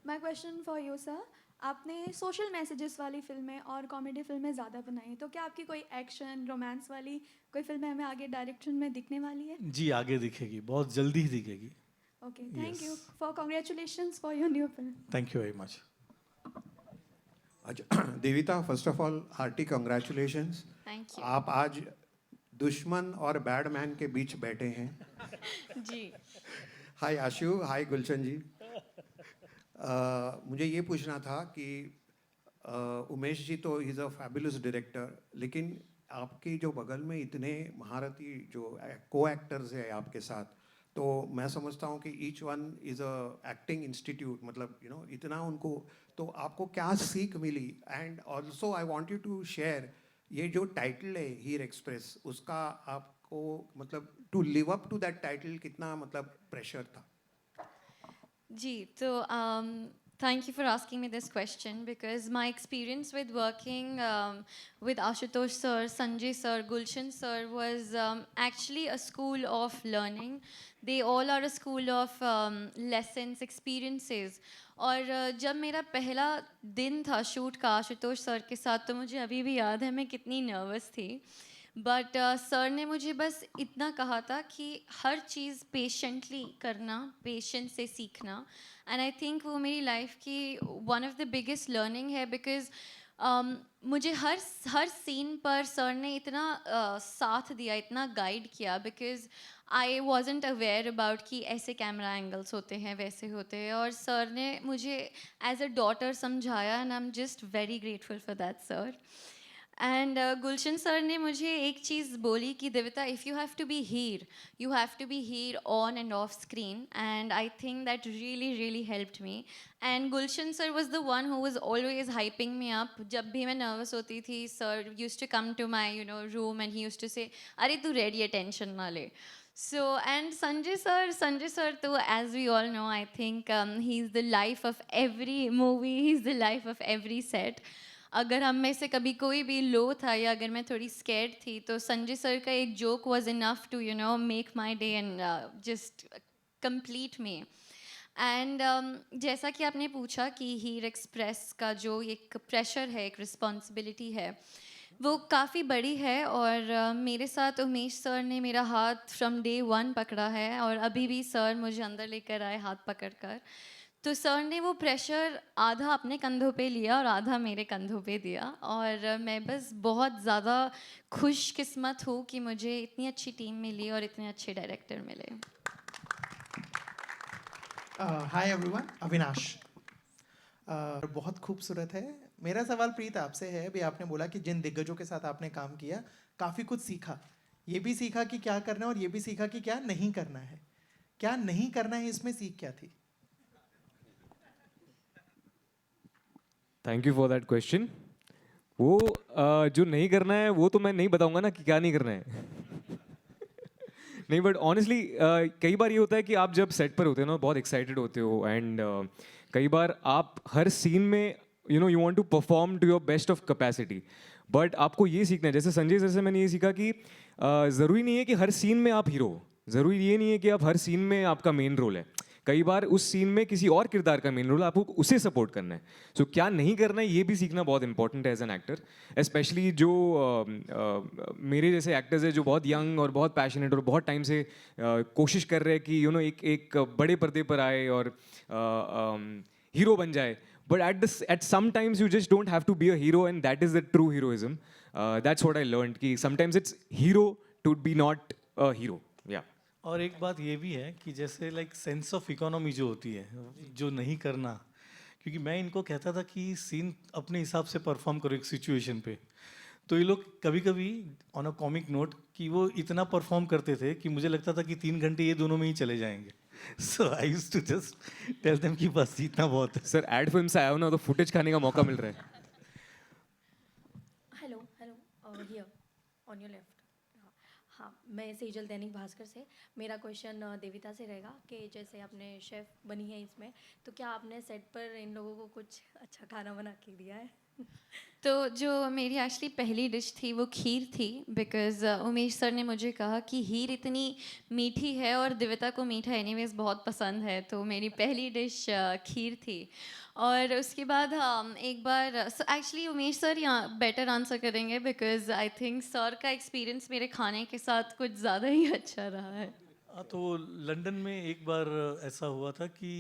My question for you, sir. आपने सोशल मैसेजेस वाली फिल्में और कॉमेडी फिल्में ज़्यादा बनाई, तो क्या आपकी कोई एक्शन रोमांस वाली कोई फिल्में हमें आगे डायरेक्शन में दिखने वाली है? जी, आगे दिखेगी, बहुत जल्दी ही दिखेगी। Okay, thank you for congratulations for your new film. Thank you very much. अच्छा Devita, first of all hearty congratulations. Thank you. आप आज दुश्मन और बैडमैन के बीच बैठे हैं। जी। हाय आशु, हाय गुलशन जी। मुझे ये पूछना था कि उमेश जी तो इज़ अ फैबुलस डायरेक्टर, लेकिन आपकी जो बगल में इतने महारथी जो को एक्टर्स हैं आपके साथ, तो मैं समझता हूँ कि each one is a acting institute, मतलब इतना उनको, तो आपको क्या सीख मिली? And also I want you to share, ये जो टाइटल है हीर एक्सप्रेस, उसका आपको मतलब to live up to that title कितना मतलब प्रेशर था? जी, तो thank you for asking me this question, because my experience with working with Ashutosh sir, Sanjay sir, Gulshan sir was actually a school of learning. They all are a school of lessons, experiences. और जब मेरा पहला दिन था shoot का Ashutosh sir के साथ, तो मुझे अभी भी याद है मैं कितनी नर्वस थी, बट सर ने मुझे बस इतना कहा था कि हर चीज़ पेशेंटली करना, पेशेंस से सीखना, एंड आई थिंक वो मेरी लाइफ की one of the biggest learning है, बिकॉज मुझे हर सीन पर सर ने इतना साथ दिया, इतना गाइड किया, because I wasn't aware about कि ऐसे कैमरा एंगल्स होते हैं, वैसे होते हैं, और सर ने मुझे एज अ डॉटर समझाया, and I am just very grateful for that sir. And Gulshan sir ने मुझे एक चीज़ बोली कि Devita, if you have to be Heer, you have to be Heer on and off screen, and I think that really helped me. And Gulshan sir was the one who was always hyping me up. जब भी मैं nervous होती थी, sir used to come to my room and he used to say, अरे तू ready है, tension ना ले। So, and Sanjay sir too, as we all know, I think he's the life of every movie, he's the life of every set. अगर हम में से कभी कोई भी लो था या अगर मैं थोड़ी स्कैर्ड थी, तो संजय सर का एक joke was enough to make my day and just complete me. And जैसा कि आपने पूछा कि हीर एक्सप्रेस का जो एक प्रेशर है, एक रिस्पॉन्सिबिलिटी है, वो काफ़ी बड़ी है, और मेरे साथ उमेश सर ने मेरा हाथ फ्रॉम डे 1 पकड़ा है, और अभी भी सर मुझे अंदर लेकर आए हाथ पकड़कर। तो सर ने वो प्रेशर आधा अपने कंधों पे लिया और आधा मेरे कंधों पे दिया, और मैं बस बहुत ज़्यादा खुशकिस्मत हूँ कि मुझे इतनी अच्छी टीम मिली और इतने अच्छे डायरेक्टर मिले। Hi everyone, Avinash. बहुत खूबसूरत है। मेरा सवाल प्रीत आपसे है, अभी आपने बोला कि जिन दिग्गजों के साथ आपने काम किया काफ़ी कुछ सीखा, ये भी सीखा कि क्या करना है और ये भी सीखा कि क्या नहीं करना है। क्या नहीं करना है, इसमें सीख क्या थी? Thank you for that question. वो जो नहीं करना है वो तो मैं नहीं बताऊंगा ना कि क्या नहीं करना है। नहीं, बट ऑनेस्टली कई बार ये होता है कि आप जब सेट पर होते हो ना, बहुत एक्साइटेड होते हो, एंड कई बार आप हर सीन में you want to perform to your best of capacity, but आपको ये सीखना है, जैसे संजय सर से मैंने ये सीखा कि ज़रूरी नहीं है कि हर सीन में आप हीरो हो, ज़रूरी ये नहीं है कि आप हर सीन में आपका मेन रोल है। कई बार उस सीन में किसी और किरदार का मेन रोल है, आपको उसे सपोर्ट करना है। सो क्या नहीं करना है, ये भी सीखना बहुत इंपॉर्टेंट है एज एन एक्टर, स्पेशली जो मेरे जैसे एक्टर्स हैं जो बहुत यंग और बहुत पैशनेट और बहुत टाइम से कोशिश कर रहे हैं कि एक बड़े पर्दे पर आए और हीरो बन जाए, but at sometimes you just don't have to be a hero, and that is the true heroism. That's what I learned, कि sometimes it's hero to be not a hero. Yeah. और एक बात ये भी है कि जैसे लाइक सेंस ऑफ इकोनॉमी जो होती है, जो नहीं करना, क्योंकि मैं इनको कहता था कि सीन अपने हिसाब से परफॉर्म करो एक सिचुएशन पे, तो ये लोग कभी कभी ऑन अ कॉमिक नोट कि वो इतना परफॉर्म करते थे कि मुझे लगता था कि 3 घंटे ये दोनों में ही चले जाएंगे. So I used to just tell them कि बस इतना बहुत है. सर एड फिल्म से आया हो ना, तो फुटेज खाने का मौका मिल रहा है. Hello hello here on your left. हाँ, मैं सेजल दैनिक भास्कर से. मेरा क्वेश्चन देविता से रहेगा कि जैसे आपने शेफ़ बनी है इसमें, तो क्या आपने सेट पर इन लोगों को कुछ अच्छा खाना बना के दिया है? तो जो मेरी एक्चुअली पहली डिश थी वो खीर थी, बिकॉज़ उमेश सर ने मुझे कहा कि हीर इतनी मीठी है और दिविता को मीठा एनीवेज बहुत पसंद है, तो मेरी पहली डिश खीर थी. और उसके बाद एक बार एक्चुअली उमेश सर यहाँ बेटर आंसर करेंगे, बिकॉज़ आई थिंक सर का एक्सपीरियंस मेरे खाने के साथ कुछ ज़्यादा ही अच्छा रहा है. तो लंदन में एक बार ऐसा हुआ था कि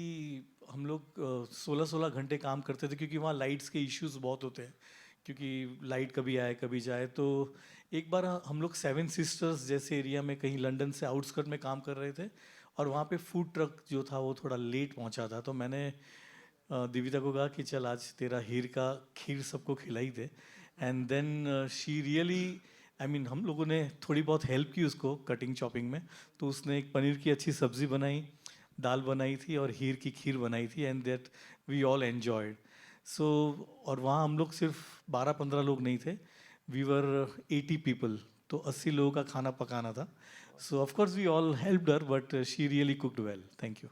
हम लोग 16-16 घंटे काम करते थे, क्योंकि वहाँ लाइट्स के इश्यूज बहुत होते हैं, क्योंकि लाइट कभी आए कभी जाए. तो एक बार हम लोग 7 सिस्टर्स जैसे एरिया में कहीं लंदन से आउटस्कर्ट में काम कर रहे थे, और वहाँ पे फूड ट्रक जो था वो थोड़ा लेट पहुँचा था. तो मैंने दिविता को कहा कि चल आज तेरा हीर का खीर सबको खिलाई दे. And then she really, I mean हम लोगों ने थोड़ी बहुत हेल्प की उसको कटिंग चॉपिंग में, तो उसने एक पनीर की अच्छी सब्ज़ी बनाई, दाल बनाई थी और हीर की खीर बनाई थी. And that we all enjoyed. So और वहाँ हम लोग सिर्फ 12-15 लोग नहीं थे, वी वर 80 पीपल, तो 80 लोगों का खाना पकाना था. So of course we all helped her, but she really cooked well. Thank you.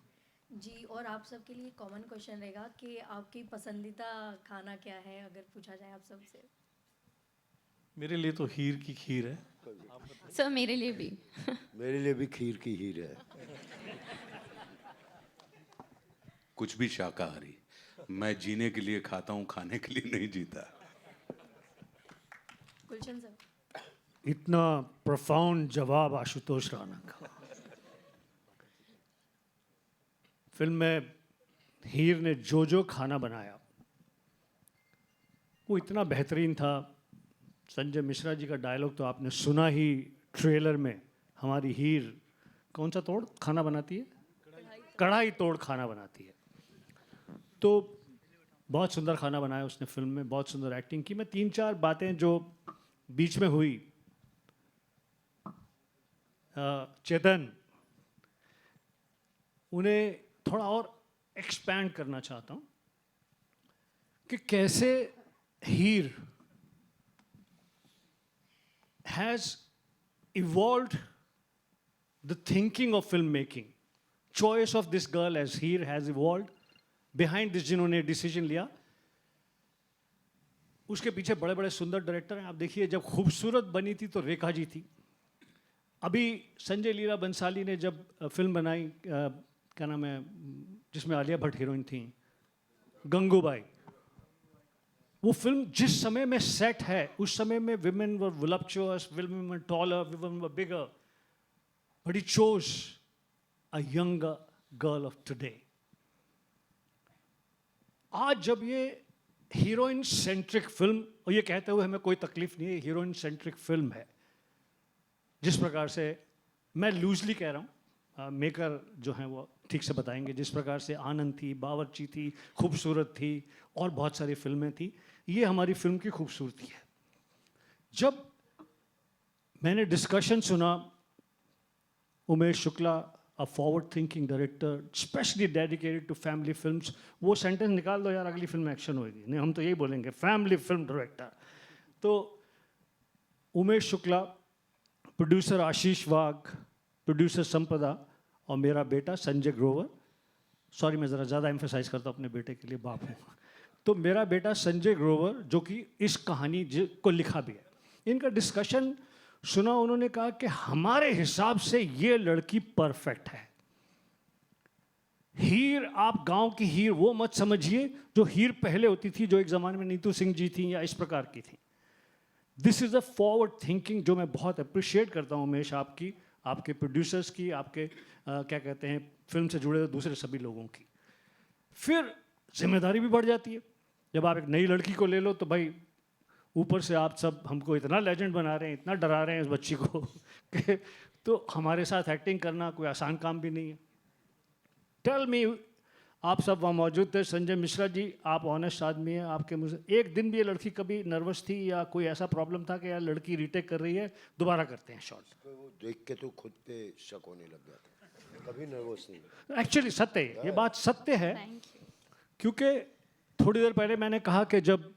जी, और आप सबके लिए कॉमन क्वेश्चन रहेगा कि आपकी पसंदीदा खाना क्या है, अगर पूछा जाए आप सबसे? मेरे लिए तो हीर की खीर है. सर मेरे लिए भी. मेरे लिए भी खीर की हीर है. कुछ भी शाकाहारी. मैं जीने के लिए खाता हूँ, खाने के लिए नहीं जीता. गुलशन सर. इतना प्रोफाउंड जवाब आशुतोष राणा का. फिल्म में हीर ने जो खाना बनाया वो इतना बेहतरीन था. संजय मिश्रा जी का डायलॉग तो आपने सुना ही ट्रेलर में. हमारी हीर कौन सा तोड़ खाना बनाती है? कढ़ाई तोड़ खाना बनाती है. तो बहुत सुंदर खाना बनाया उसने फिल्म में, बहुत सुंदर एक्टिंग की. मैं 3-4 बातें जो बीच में हुई, चेतन, उन्हें थोड़ा और एक्सपैंड करना चाहता हूँ कि कैसे हीर has evolved the thinking of filmmaking. Choice of this girl as Heer has evolved. Behind this जिन्होंने डिसीजन लिया, उसके पीछे बड़े बड़े सुंदर डायरेक्टर हैं. आप देखिए, जब खूबसूरत बनी थी तो रेखा जी थी. अभी संजय लीला बंसाली ने जब फिल्म बनाई, क्या नाम है, जिसमें आलिया भट्ट हीरोइन थी, गंगूबाई, वो फिल्म जिस समय में सेट है उस समय में women were voluptuous, women were taller, women were bigger, but he chose a younger girl of today. आज जब ये हीरोइन सेंट्रिक फिल्म, और ये कहते हुए हमें कोई तकलीफ नहीं है, हीरोइन सेंट्रिक फिल्म है, जिस प्रकार से, मैं लूजली कह रहा हूँ, मेकर जो हैं वो ठीक से बताएंगे, जिस प्रकार से आनंद थी, बावर्ची थी, खूबसूरत थी, और बहुत सारी फिल्में थी. ये हमारी फिल्म की खूबसूरती है. जब मैंने डिस्कशन सुना, Umesh Shukla, a forward thinking director specially dedicated to family films, वो सेंटेंस निकाल दो यार, अगली फिल्म में एक्शन होगी. नहीं, हम तो यही बोलेंगे, फैमिली फिल्म डायरेक्टर. तो उमेश शुक्ला, प्रोड्यूसर आशीष वाघ, प्रोड्यूसर संपदा, और मेरा बेटा संजय ग्रोवर. सॉरी, मैं ज़रा ज़्यादा एम्फेसाइज करता हूँ, अपने बेटे के लिए बाप हूँ. तो मेरा बेटा संजय ग्रोवर, जो कि इस कहानी को लिखा भी है, इनका डिस्कशन सुना. उन्होंने कहा कि हमारे हिसाब से ये लड़की परफेक्ट है. हीर, आप गांव की हीर वो मत समझिए जो हीर पहले होती थी, जो एक ज़माने में नीतू सिंह जी थी या इस प्रकार की थी. This is a forward thinking जो मैं बहुत अप्रिशिएट करता हूँ उमेश, आपकी, आपके प्रोड्यूसर्स की, आपके क्या कहते हैं, फिल्म से जुड़े दूसरे सभी लोगों की. फिर जिम्मेदारी भी बढ़ जाती है. जब आप एक नई लड़की को ले लो तो भाई ऊपर से आप सब हमको इतना लेजेंड बना रहे हैं, इतना डरा रहे हैं इस बच्ची को कि तो हमारे साथ एक्टिंग करना कोई आसान काम भी नहीं है। टेल मी, आप सब वहाँ मौजूद थे, संजय मिश्रा जी, आप ऑनेस्ट आदमी हैं, आपके मुझे एक दिन भी ये लड़की कभी नर्वस थी या कोई ऐसा प्रॉब्लम था कि यार लड़की रीटेक कर रही है, दोबारा करते हैं शॉट? वो देख के तो खुद पे शक होने लग गया था, कभी नर्वस नहीं। एक्चुअली सत्य है, ये बात सत्य है, क्योंकि थोड़ी देर पहले मैंने कहा कि जब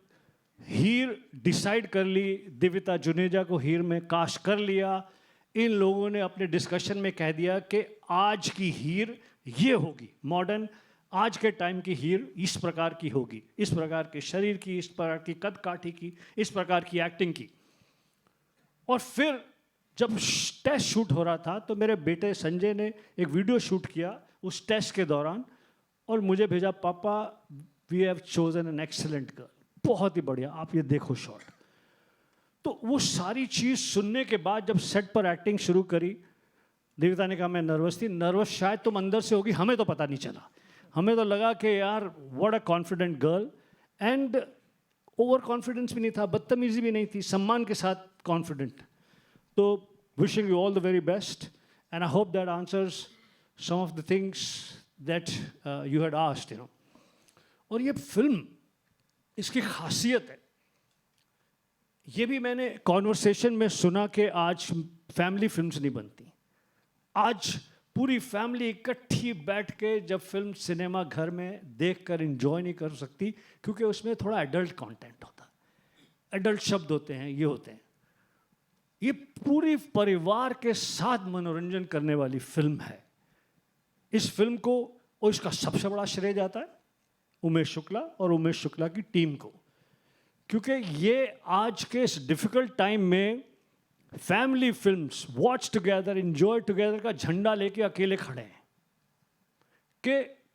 हीर डिसाइड कर ली, दिविता जुनेजा को हीर में कास्ट कर लिया, इन लोगों ने अपने डिस्कशन में कह दिया कि आज की हीर ये होगी, मॉडर्न आज के टाइम की हीर इस प्रकार की होगी, इस प्रकार के शरीर की, इस प्रकार की कद काठी की, इस प्रकार की एक्टिंग की। और फिर जब टेस्ट शूट हो रहा था तो मेरे बेटे संजय ने एक वीडियो शूट किया उस टेस्ट के दौरान और मुझे भेजा, papa we have chosen an excellent girl, बहुत ही बढ़िया, आप ये देखो शॉट। तो वो सारी चीज़ सुनने के बाद जब सेट पर एक्टिंग शुरू करी, देविता ने कहा मैं नर्वस थी। नर्वस शायद तुम अंदर से होगी, हमें तो पता नहीं चला, हमें तो लगा कि यार what a confident girl, and over confidence भी नहीं था, बदतमीजी भी नहीं थी, सम्मान के साथ कॉन्फिडेंट। तो wishing you all the very best and I hope that answers some of the things that you had asked, you know. और ये फिल्म, इसकी खासियत है, ये भी मैंने कॉन्वर्सेशन में सुना कि आज फैमिली फिल्म्स नहीं बनती। आज पूरी फैमिली इकट्ठी बैठ के जब फिल्म सिनेमा घर में देखकर एंजॉय नहीं कर सकती, क्योंकि उसमें थोड़ा एडल्ट कंटेंट होता है, एडल्ट शब्द होते हैं, ये होते हैं। ये पूरी परिवार के साथ मनोरंजन करने वाली फिल्म है। इस फिल्म को, और इसका सबसे बड़ा श्रेय जाता है उमेश शुक्ला और उमेश शुक्ला की टीम को, क्योंकि ये आज के इस डिफिकल्ट टाइम में family films, watch together, enjoy together का झंडा लेके अकेले खड़े हैं कि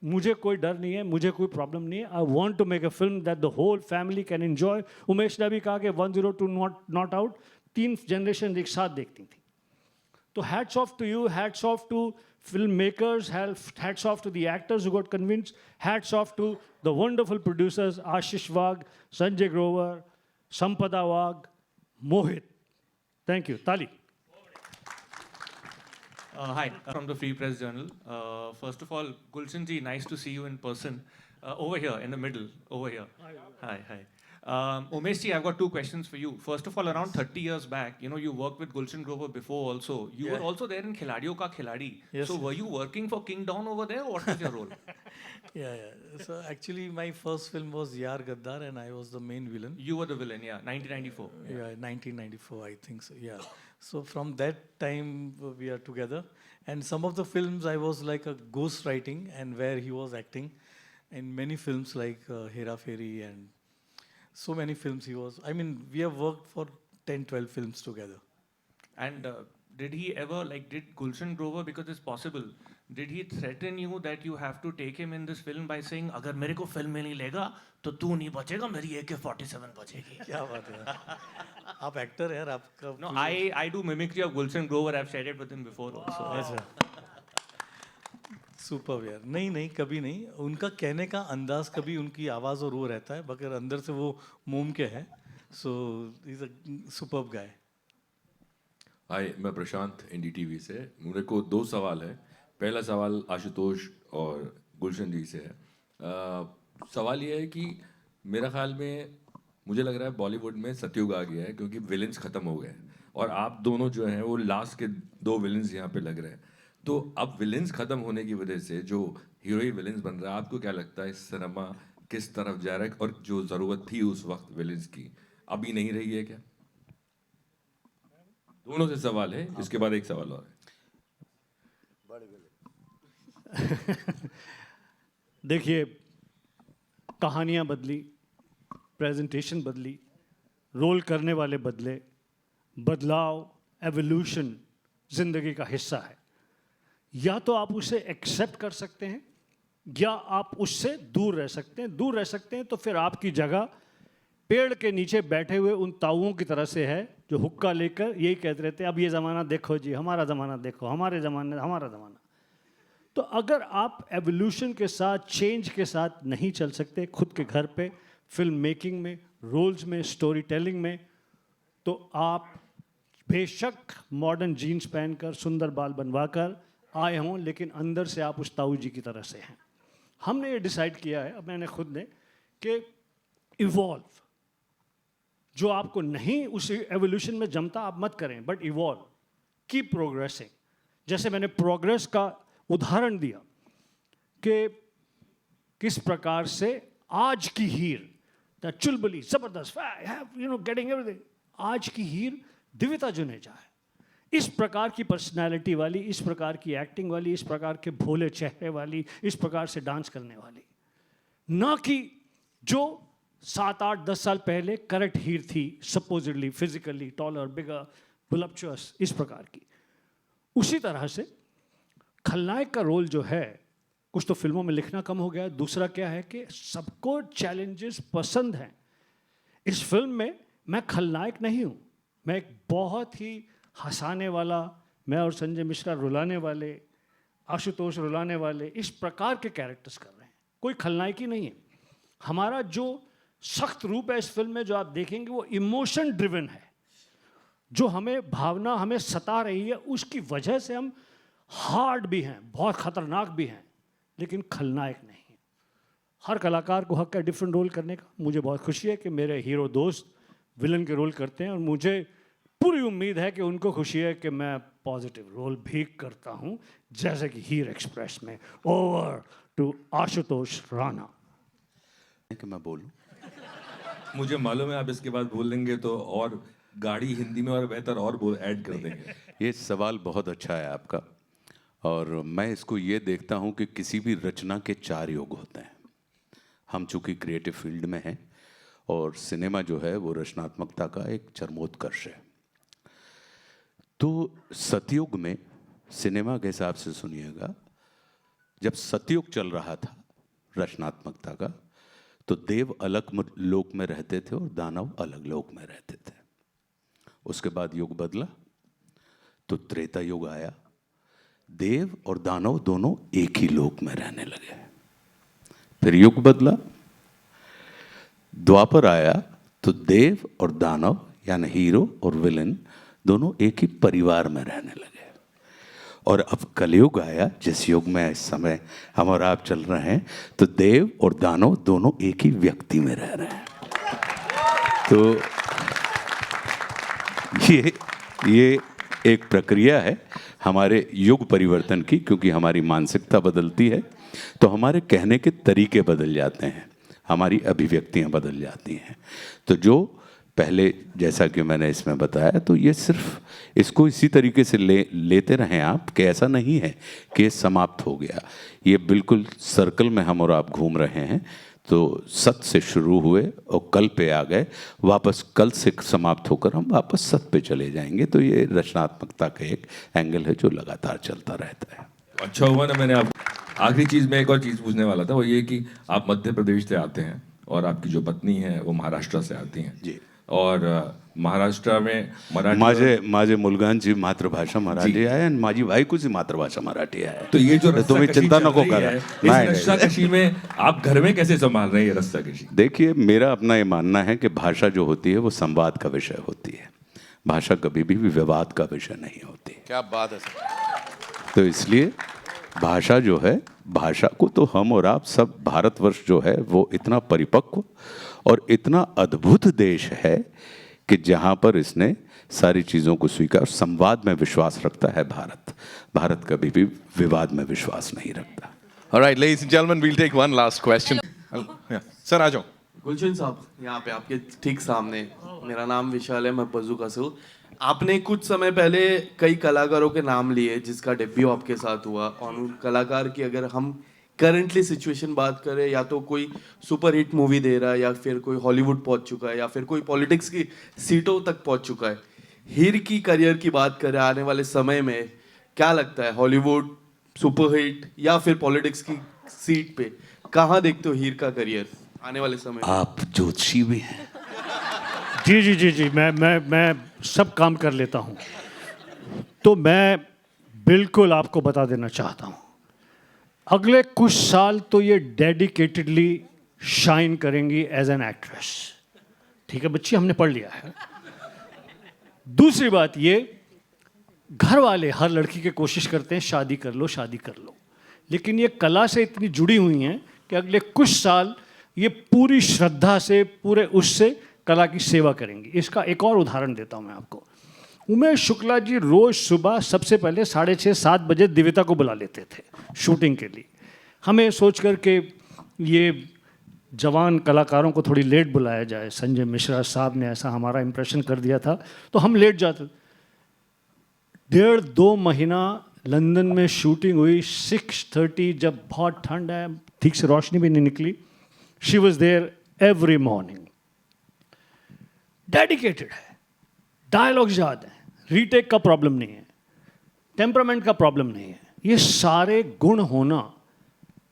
मुझे कोई डर नहीं है, मुझे कोई प्रॉब्लम नहीं है, I want to make a film that the whole family can enjoy. Umesh ने भी कहा कि 102 नॉट आउट 3 जनरेशन एक साथ देखती थी। तो hats off to you, hats off to filmmakers, hats off to the actors who got convinced, hats off to the wonderful producers Ashish Wagh, Sanjay Grover, Sampada Wagh, Mohit. Thank you. Tali. Hi, from the Free Press Journal. First of all, Gulshan ji, nice to see you in person. Over here, in the middle, over here. Hi. Umesh ji, I've got 2 questions for you. First of all, around 30 years back, you worked with Gulshan Grover before also. You were also there in Khiladiyon Ka Khiladi. Yes. So were you working for King Don over there, or what was your role? Yeah. So actually, my first film was Yaar Gaddar, and I was the main villain. You were the villain, yeah, 1994. Yeah, 1994, I think so. Yeah. So from that time, we are together. And some of the films, I was like a ghost writing, and where he was acting. In many films like Hera Fairy and so many films he was. I mean, we have worked for 10, 12 films together. And did he ever, did Gulshan Grover, because it's possible, did he threaten you that you have to take him in this film by saying, अगर मेरे को film में नहीं लेगा तो तू नहीं बचेगा, मेरी AK-47 बचेगी? क्या बात है, आप एक्टर यार, आपका. No, I do mimicry of Gulshan Grover. I've shared it with him before also. अच्छा. सुपर यार. नहीं, कभी नहीं. उनका कहने का अंदाज, कभी उनकी आवाज़ और वो रहता है, मगर अंदर से वो मोम के है. सो इज अ सुपर्ब गाय. हाय, मैं प्रशांत NDTV से. मेरे को 2 सवाल है. पहला सवाल आशुतोष और गुलशन जी से है. सवाल ये है कि मेरा ख्याल में मुझे लग रहा है बॉलीवुड में सतयुग आ गया है, क्योंकि विलेंस ख़त्म हो गए हैं और आप दोनों जो हैं वो लास्ट के 2 विलेंस यहाँ पे लग रहे हैं. तो अब विलेंस ख़त्म होने की वजह से जो हीरो ही विलेंस बन रहा है, आपको क्या लगता है सिनेमा किस तरफ जा रहा है, और जो ज़रूरत थी उस वक्त विलेंस की अभी नहीं रही है क्या? दोनों से सवाल है, इसके बाद एक सवाल और है. देखिए, कहानियाँ बदली, प्रेजेंटेशन बदली, रोल करने वाले बदले, बदलाव, एवोल्यूशन जिंदगी का हिस्सा है. या तो आप उसे एक्सेप्ट कर सकते हैं या आप उससे दूर रह सकते हैं. दूर रह सकते हैं तो फिर आपकी जगह पेड़ के नीचे बैठे हुए उन ताऊओं की तरह से है जो हुक्का लेकर यही कहते रहते हैं, अब ये ज़माना देखो जी, हमारा ज़माना देखो, हमारा ज़माना. तो अगर आप एवोल्यूशन के साथ, चेंज के साथ नहीं चल सकते, खुद के घर पे फिल्म मेकिंग में रोल्स में, स्टोरी टेलिंग में, तो आप बेशक मॉडर्न जीन्स पहनकर सुंदर बाल बनवाकर आए हों, लेकिन अंदर से आप उस ताऊ जी की तरह से हैं। हमने ये डिसाइड किया है, अब मैंने खुद ने, कि इवॉल्व, जो आपको नहीं उस एवोल्यूशन में जमता आप मत करें, बट इवॉल्व, कीप प्रोग्रेसिंग। जैसे मैंने प्रोग्रेस का उदाहरण दिया कि किस प्रकार से आज की हीर, द चुलबुली, जबरदस्त, गेटिंग एवरीथिंग, आज की हीर दिव्यता जुनेजा है। इस प्रकार की पर्सनालिटी वाली, इस प्रकार की एक्टिंग वाली, इस प्रकार के भोले चेहरे वाली, इस प्रकार से डांस करने वाली, ना कि जो 7, 8, 10 साल पहले करेक्ट हीर थी, सपोजिडली फिजिकली टॉलर, बिगर, वोलप्चुअस, इस प्रकार की। उसी तरह से खलनायक का रोल जो है, कुछ तो फिल्मों में लिखना कम हो गया है, दूसरा क्या है कि सबको चैलेंजेस पसंद हैं। इस फिल्म में मैं खलनायक नहीं हूँ, मैं एक बहुत ही हंसाने वाला, मैं और संजय मिश्रा रुलाने वाले, आशुतोष रुलाने वाले, इस प्रकार के कैरेक्टर्स कर रहे हैं। कोई खलनायक ही नहीं है। हमारा जो सख्त रूप है इस फिल्म में, जो आप देखेंगे, वो इमोशन ड्रिवन है। जो हमें भावना हमें सता रही है, उसकी वजह से हम हार्ड भी हैं, बहुत खतरनाक भी हैं, लेकिन खलनायक नहीं है। हर कलाकार को हक है डिफरेंट रोल करने का। मुझे बहुत खुशी है कि मेरे हीरो दोस्त विलन के रोल करते हैं, और मुझे पूरी उम्मीद है कि उनको खुशी है कि मैं पॉजिटिव रोल भी करता हूं, जैसे कि हीर एक्सप्रेस में। Over to Ashutosh Rana. कि मैं बोलूं? मुझे मालूम है आप इसके बाद बोल देंगे तो और गाड़ी हिंदी में और बेहतर और बोल ऐड कर देंगे। ये सवाल बहुत अच्छा है आपका, और मैं इसको ये देखता हूँ कि किसी भी रचना के 4 योग होते हैं। हम चूँकि क्रिएटिव फील्ड में हैं, और सिनेमा जो है वो रचनात्मकता का एक चरमोत्कर्ष है। तो सतयुग में सिनेमा के हिसाब से सुनिएगा, जब सतयुग चल रहा था रचनात्मकता का, तो देव अलग लोक में रहते थे और दानव अलग लोक में रहते थे। उसके बाद युग बदला तो त्रेता युग आया, देव और दानव दोनों एक ही लोक में रहने लगे। फिर युग बदला, द्वापर आया तो देव और दानव यानी हीरो और विलन दोनों एक ही परिवार में रहने लगे। और अब कलयुग आया, जिस युग में इस समय हम और आप चल रहे हैं, तो देव और दानव दोनों एक ही व्यक्ति में रह रहे हैं। तो ये एक प्रक्रिया है हमारे युग परिवर्तन की, क्योंकि हमारी मानसिकता बदलती है तो हमारे कहने के तरीके बदल जाते हैं, हमारी अभिव्यक्तियां बदल जाती हैं। तो जो पहले, जैसा कि मैंने इसमें बताया, तो ये सिर्फ इसको इसी तरीके से लेते रहें आप, कि ऐसा नहीं है कि ये समाप्त हो गया। ये बिल्कुल सर्कल में हम और आप घूम रहे हैं। तो सत से शुरू हुए और कल पे आ गए, वापस कल से समाप्त होकर हम वापस सत पे चले जाएंगे। तो ये रचनात्मकता का एक एंगल है जो लगातार चलता रहता है। अच्छा हुआ ना, मैंने आप आखिरी चीज़ में एक और चीज़ पूछने वाला था, वो ये कि आप मध्य प्रदेश से आते हैं और आपकी जो पत्नी है वो महाराष्ट्र से आती हैं जी। और महाराष्ट्र में मराठी, माझे मुलगांची मातृभाषा मराठी आहे आणि माझी बायकोची मातृभाषा मराठी आहे। तो ये जो तुम्ही चिंता नको करा। इस रस्साकशी में आप घर में कैसे संभाल रहे हैं ये रस्साकशी? देखिए, मेरा अपना ये मानना है कि भाषा जो होती है वो संवाद का विषय होती है, भाषा कभी भी विवाद का विषय नहीं होती। क्या बात है सर। तो इसलिए भाषा जो है, भाषा को तो हम और आप सब, भारतवर्ष जो है वो इतना परिपक्व और इतना अद्भुत देश है कि जहाँ पर इसने सारी चीज़ों को स्वीकार, संवाद में विश्वास रखता है। भारत कभी भी विवाद में विश्वास नहीं रखता। All right, ladies and gentlemen, we'll take one last question. Sir आ जाओ। गुलशन साहब, यहाँ पे आपके ठीक सामने, मेरा नाम विशाल है, मैं बजूका से हूँ। आपने कुछ समय पहले कई कलाकारों के नाम लिए जिसका डेब्यू आपके साथ हुआ, और उन कलाकार की अगर हम करंटली सिचुएशन बात करें, या तो कोई सुपर हिट मूवी दे रहा है, या फिर कोई हॉलीवुड पहुंच चुका है, या फिर कोई पॉलिटिक्स की सीटों तक पहुंच चुका है। हीर की करियर की बात करें आने वाले समय में, क्या लगता है, हॉलीवुड, सुपर हिट या फिर पॉलिटिक्स की सीट पे कहाँ देखते हो हीर का करियर आने वाले समय में? आप ज्योतिषी भी हैं? जी जी जी जी, मैं सब काम कर लेता हूँ। तो मैं बिल्कुल आपको बता देना चाहता हूँ, अगले कुछ साल तो ये डेडिकेटेडली शाइन करेंगी एज एन एक्ट्रेस। ठीक है बच्ची, हमने पढ़ लिया है। दूसरी बात ये, घर वाले हर लड़की की कोशिश करते हैं शादी कर लो, शादी कर लो, लेकिन ये कला से इतनी जुड़ी हुई हैं कि अगले कुछ साल ये पूरी श्रद्धा से, पूरे उससे कला की सेवा करेंगी। इसका एक और उदाहरण देता हूँ मैं आपको। उमेश शुक्ला जी रोज़ सुबह सबसे पहले 6:30-7 बजे दिव्यता को बुला लेते थे शूटिंग के लिए। हमें सोच कर के ये जवान कलाकारों को थोड़ी लेट बुलाया जाए, संजय मिश्रा साहब ने ऐसा हमारा इंप्रेशन कर दिया था, तो हम लेट जाते। 1.5-2 महीना लंदन में शूटिंग हुई। 6:30 जब बहुत ठंड है, ठीक से रोशनी भी नहीं निकली, she was there every morning. Dedicated है, डायलॉग्स याद है, रीटेक का प्रॉब्लम नहीं है, टेम्परामेंट का प्रॉब्लम नहीं है। ये सारे गुण होना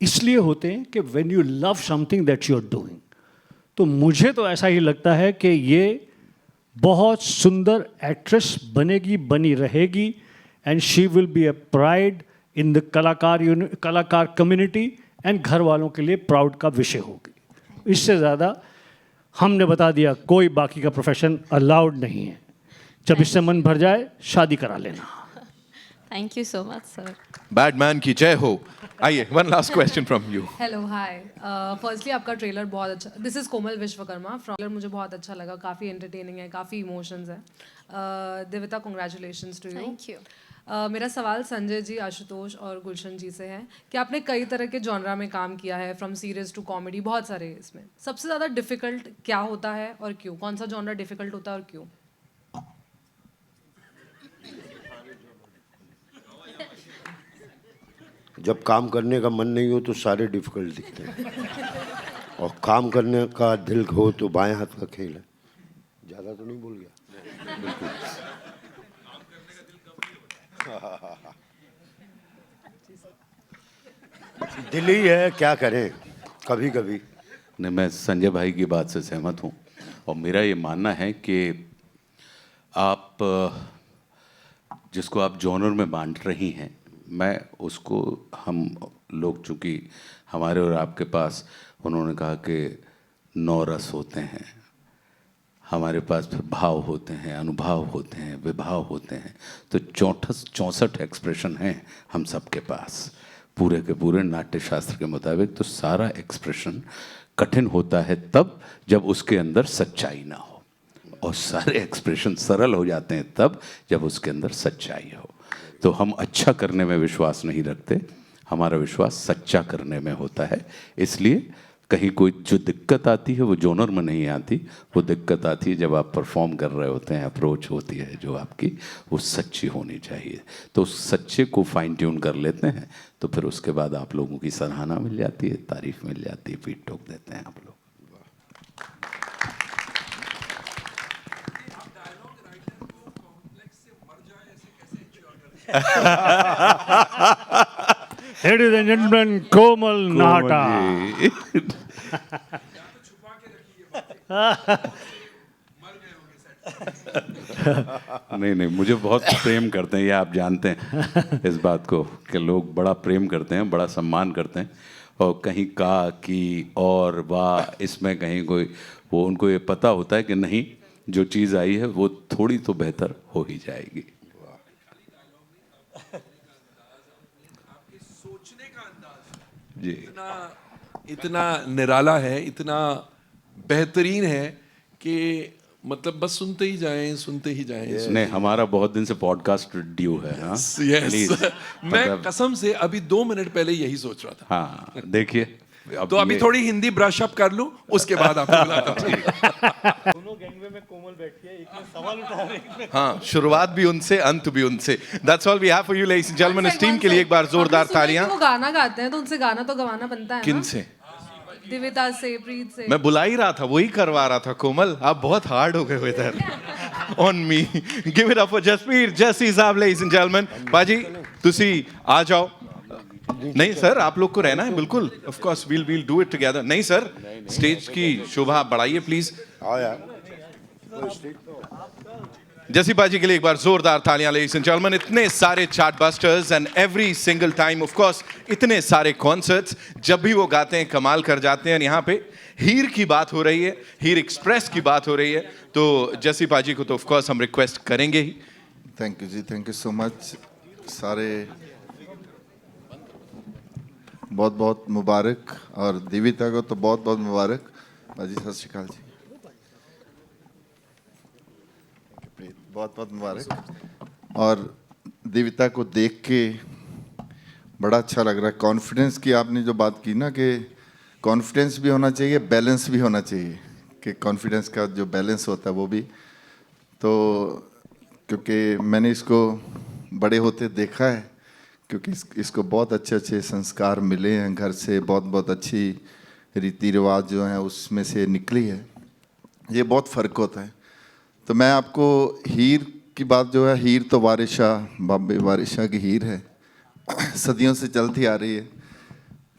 इसलिए होते हैं कि when you love something that you are doing. तो मुझे तो ऐसा ही लगता है कि ये बहुत सुंदर एक्ट्रेस बनेगी, बनी रहेगी, and she will be a pride in the कलाकार कम्युनिटी, एंड घर वालों के लिए प्राउड का विषय होगी। इससे ज़्यादा हमने बता दिया, कोई बाकी का प्रोफेशन अलाउड नहीं है। जब इससे मन भर जाए शादी करा लेना। Thank you so much sir. Badman की जय हो। आइए, one last question from you. Hello hi, firstly आपका ट्रेलर बहुत अच्छा, this is Komal Vishwakarma trailer मुझे बहुत अच्छा लगा, काफ़ी एंटरटेनिंग है, काफ़ी इमोशंस है। Divyata congratulations to you. Thank you. मेरा सवाल संजय जी, आशुतोष और गुलशन जी से है कि आपने कई तरह के जॉनरा में काम किया है, फ्रॉम सीरियस टू कॉमेडी, बहुत सारे। इसमें सबसे ज़्यादा डिफ़िकल्ट क्या होता है और क्यों? कौन सा जॉनरा डिफ़िकल्ट होता है और क्यों? जब काम करने का मन नहीं हो तो सारे डिफिकल्ट दिखते हैं, और काम करने का दिल हो तो बाएं हाथ का खेल है। ज़्यादा तो नहीं बोल गया? बिल्कुल। दिल ही है, क्या करें कभी कभी। नहीं, मैं संजय भाई की बात से सहमत हूँ, और मेरा ये मानना है कि आप जिसको आप जॉनर में बांट रही हैं, मैं उसको, हम लोग चूँकि हमारे और आपके पास, उन्होंने कहा कि 9 रस होते हैं, हमारे पास भाव होते हैं, अनुभाव होते हैं, विभाव होते हैं, तो 64 एक्सप्रेशन हैं हम सबके पास पूरे के पूरे नाट्य शास्त्र के मुताबिक। तो सारा एक्सप्रेशन कठिन होता है तब जब उसके अंदर सच्चाई ना हो, और सारे एक्सप्रेशन सरल हो जाते हैं तब जब उसके अंदर सच्चाई हो। तो हम अच्छा करने में विश्वास नहीं रखते, हमारा विश्वास सच्चा करने में होता है। इसलिए कहीं कोई जो दिक्कत आती है वो जॉनर में नहीं आती, वो दिक्कत आती है जब आप परफॉर्म कर रहे होते हैं, अप्रोच होती है जो आपकी, वो सच्ची होनी चाहिए। तो उस सच्चे को फाइन ट्यून कर लेते हैं, तो फिर उसके बाद आप लोगों की सराहना मिल जाती है, तारीफ मिल जाती है, पीठ ठोक देते हैं आप लोग। Ladies and gentlemen, कोमल नाटा। नहीं नहीं, मुझे बहुत प्रेम करते हैं, ये आप जानते हैं इस बात को, कि लोग बड़ा प्रेम करते हैं, बड़ा सम्मान करते हैं, और कहीं का की और वाह इसमें कहीं कोई, वो उनको ये पता होता है कि नहीं, जो चीज़ आई है वो थोड़ी तो बेहतर हो ही जाएगी। जी, इतना निराला है, इतना बेहतरीन है कि मतलब बस सुनते ही जाएं, सुनते ही जाएं। नहीं, हमारा बहुत दिन से पॉडकास्ट ड्यू है। हाँ yes. मैं कसम से अभी 2 मिनट पहले यही सोच रहा था। हाँ देखिए, तो अभी थोड़ी हिंदी ब्रश अप कर लूं, उसके बाद आपको बुलाता हूं। दोनों गैंगवे में कोमल बैठी है, एक में सवाल उठा रहे हैं। हाँ, शुरुआत भी उनसे, अंत भी उनसे। That's all we have for you, ladies and gentlemen. इस टीम के लिए एक बार जोरदार तालियां। वो गाना गाते हैं तो उनसे गाना तो गवाना बनता है ना। किनसे? दिव्यता से, प्रीत से। मैं बुला ही रहा था, वही करवा रहा था। कोमल, आप बहुत हार्ड हो गए हो इधर on me. Give it up for Jasveer Jassi साहब, लेडीज एंड जेंटलमैन। बाजी तुसी आ जाओ। नहीं सर, आप लोग को रहना है बिल्कुल, of course we'll do it together. नहीं सर, स्टेज की शोभा बढ़ाइए प्लीज। आओ यार। जसी बाजी के लिए एक बार जोरदार तालियां लेडीज एंड जेंटलमैन। इतने सारे chartbusters and every single time of course इतने सारे कॉन्सर्ट्स, जब भी वो गाते हैं कमाल कर जाते हैं। यहाँ पे हीर की बात हो रही है, हीर एक्सप्रेस की बात हो रही है, तो जसी बाजी को तो ऑफ कोर्स हम रिक्वेस्ट करेंगे ही। थैंक यू जी, थैंक यू सो मच। सारे बहुत बहुत मुबारक, और देविता को तो बहुत बहुत मुबारक। बाजी सत श्री अकाल जी, बहुत बहुत मुबारक। और देविता को देख के बड़ा अच्छा लग रहा है। कॉन्फिडेंस की आपने जो बात की ना, कि कॉन्फिडेंस भी होना चाहिए, बैलेंस भी होना चाहिए, कि कॉन्फिडेंस का जो बैलेंस होता है वो भी। तो क्योंकि मैंने इसको बड़े होते देखा है, क्योंकि इसको बहुत अच्छे अच्छे संस्कार मिले हैं घर से, बहुत बहुत अच्छी रीति रिवाज जो हैं उसमें से निकली है। ये बहुत फ़र्क होता है। तो मैं आपको हीर की बात जो है, हीर तो वारिशाह, बाबे वारिशाह की हीर है, सदियों से चलती आ रही है।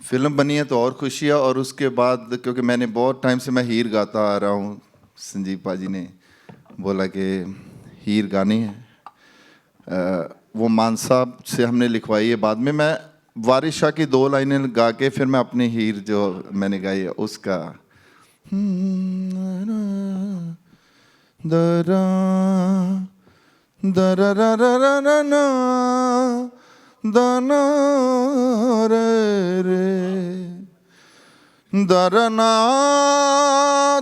फिल्म बनी है तो और खुशी है। और उसके बाद क्योंकि मैंने बहुत टाइम से मैं हीर गाता आ रहा हूँ, संजीव पाजी ने बोला कि हीर गानी है, वो मान साहब से हमने लिखवाई है। बाद में मैं वारिशाह की 2 लाइनें गा के फिर मैं अपनी हीर जो मैंने गाई है उसका दरा दरा रा रा रा रा ना दाना रे रे दरना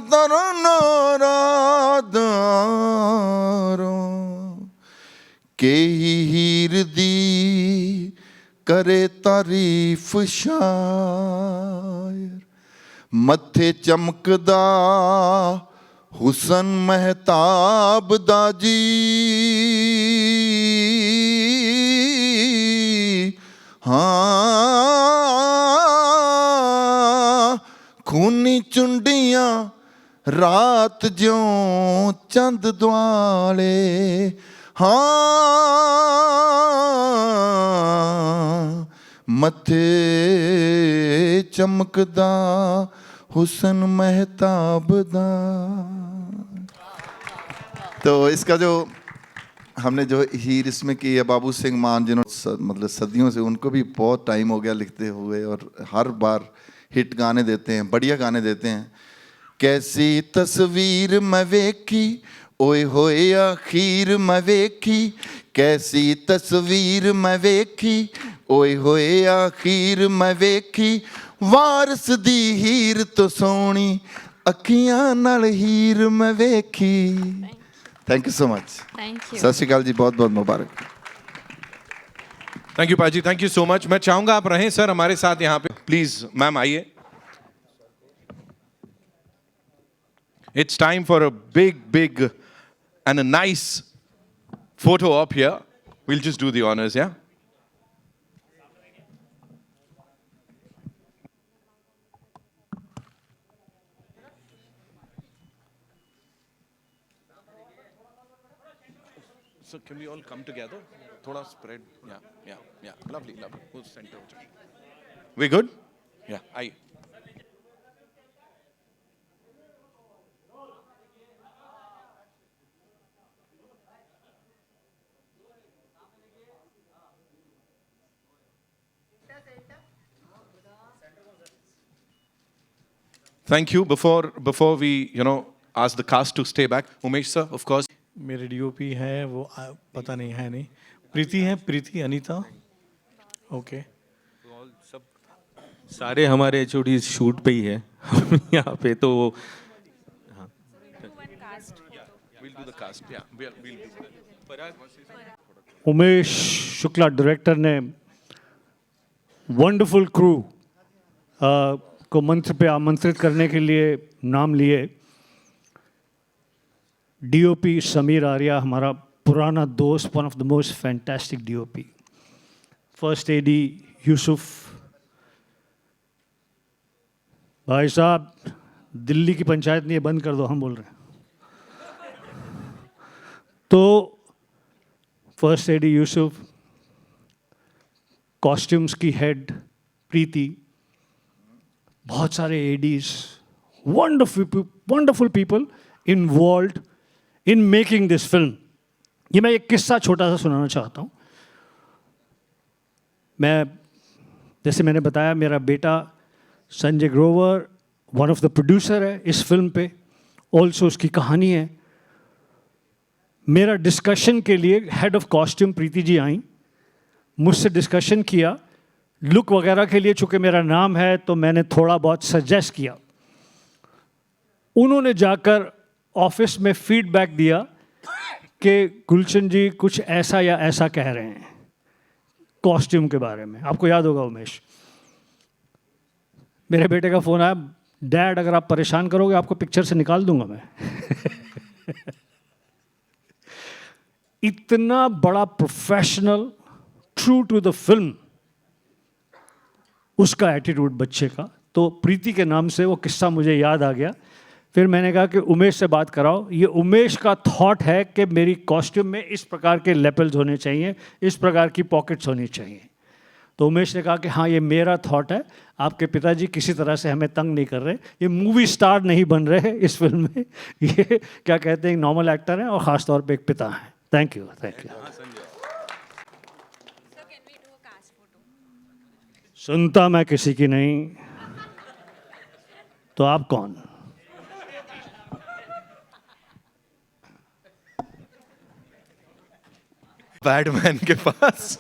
दरना रा दारो के हीर दी करे तारीफ शायर, मत्थे चमकदा हुसन महताब दा जी, हाँ खूनी चुंडियां रात ज्यों चंद दुआले, हाँ मथे चमकदा हुसन महताब दा। तो इसका जो हमने जो हीर इसमें की है, बाबू सिंह मान, जिन्होंने मतलब सदियों से, उनको भी बहुत टाइम हो गया लिखते हुए, और हर बार हिट गाने देते हैं, बढ़िया गाने देते हैं। कैसी तस्वीर मैं वेखी ओए होए आखिर मैं वेखी, कैसी तस्वीर मैं वेखी ओए होए आखिर मैं वेखी, वारस दी हीर तो सोनी अखियां नाल हीर मैं वेखी। Thank you so much. Thank you. सत श्री अकाल जी, बहुत बहुत मुबारक। थैंक यू पाजी, थैंक यू सो मच। मैं चाहूंगा आप रहें सर हमारे साथ यहाँ पे, प्लीज मैम आइए। It's time for a big and a nice photo op here. We'll just do the honors, yeah? So can we all come together? Thoda spread. Yeah. Lovely. Who's center? We good? Yeah. Aye. Thank you. Before we, ask the cast to stay back, Umesh sir, of course. मेरे DOP है वो पता नहीं है नहीं, प्रीति है, प्रीति Anita, okay. सारे हमारे एचओडी शूट पे ही है यहाँ पे, तो हाँ। We'll do the cast. Yeah, we'll do that. Umesh Shukla director ने वंडरफुल क्रू को मंच पे आमंत्रित करने के लिए नाम लिए। डीओपी समीर आर्या, हमारा पुराना दोस्त, one of the most fantastic DOP. First AD Yusuf भाई साहब, दिल्ली की पंचायत नहीं है, बंद कर दो, हम बोल रहे हैं। तो फर्स्ट एडी यूसुफ, कॉस्ट्यूम्स की हेड प्रीति, बहुत सारे Aedes, wonderful people involved in making this film. ये मैं एक किस्सा छोटा सा सुनाना चाहता हूँ। मैं जैसे मैंने बताया, मेरा बेटा Sanjay Grover one of the producer है इस फिल्म पे, ऑल्सो उसकी कहानी है। मेरा डिस्कशन के लिए head of costume Preeti ji आई, मुझसे डिस्कशन किया। लुक वगैरह के लिए चूँकि मेरा नाम है तो मैंने थोड़ा बहुत सजेस्ट किया। उन्होंने जाकर ऑफिस में फीडबैक दिया कि गुलशन जी कुछ ऐसा या ऐसा कह रहे हैं कॉस्ट्यूम के बारे में। आपको याद होगा उमेश, मेरे बेटे का फ़ोन आया, डैड अगर आप परेशान करोगे आपको पिक्चर से निकाल दूंगा मैं। इतना बड़ा professional, true to the film उसका एटीट्यूड बच्चे का। तो प्रीति के नाम से वो किस्सा मुझे याद आ गया। फिर मैंने कहा कि उमेश से बात कराओ। ये उमेश का थॉट है कि मेरी कॉस्ट्यूम में इस प्रकार के लेपल्स होने चाहिए, इस प्रकार की पॉकेट्स होनी चाहिए। तो उमेश ने कहा कि हाँ ये मेरा थॉट है, आपके पिताजी किसी तरह से हमें तंग नहीं कर रहे, ये मूवी स्टार नहीं बन रहे इस फिल्म में, ये क्या कहते हैं नॉर्मल एक्टर हैं और ख़ास तौर पे एक पिता हैं। Thank you, thank you. सुनता मैं किसी की नहीं, तो आप कौन? बैडमैन के पास।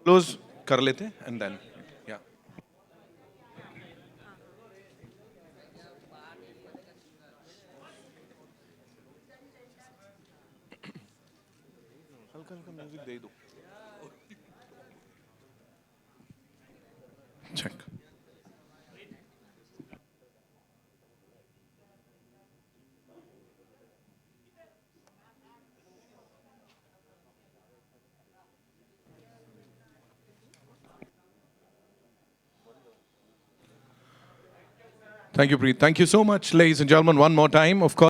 क्लोज कर लेते हैं एंड देन या हल्का हल्का म्यूजिक दे दो। Check. Thank you, Preet. Thank you so much, ladies and gentlemen. One more time, of course.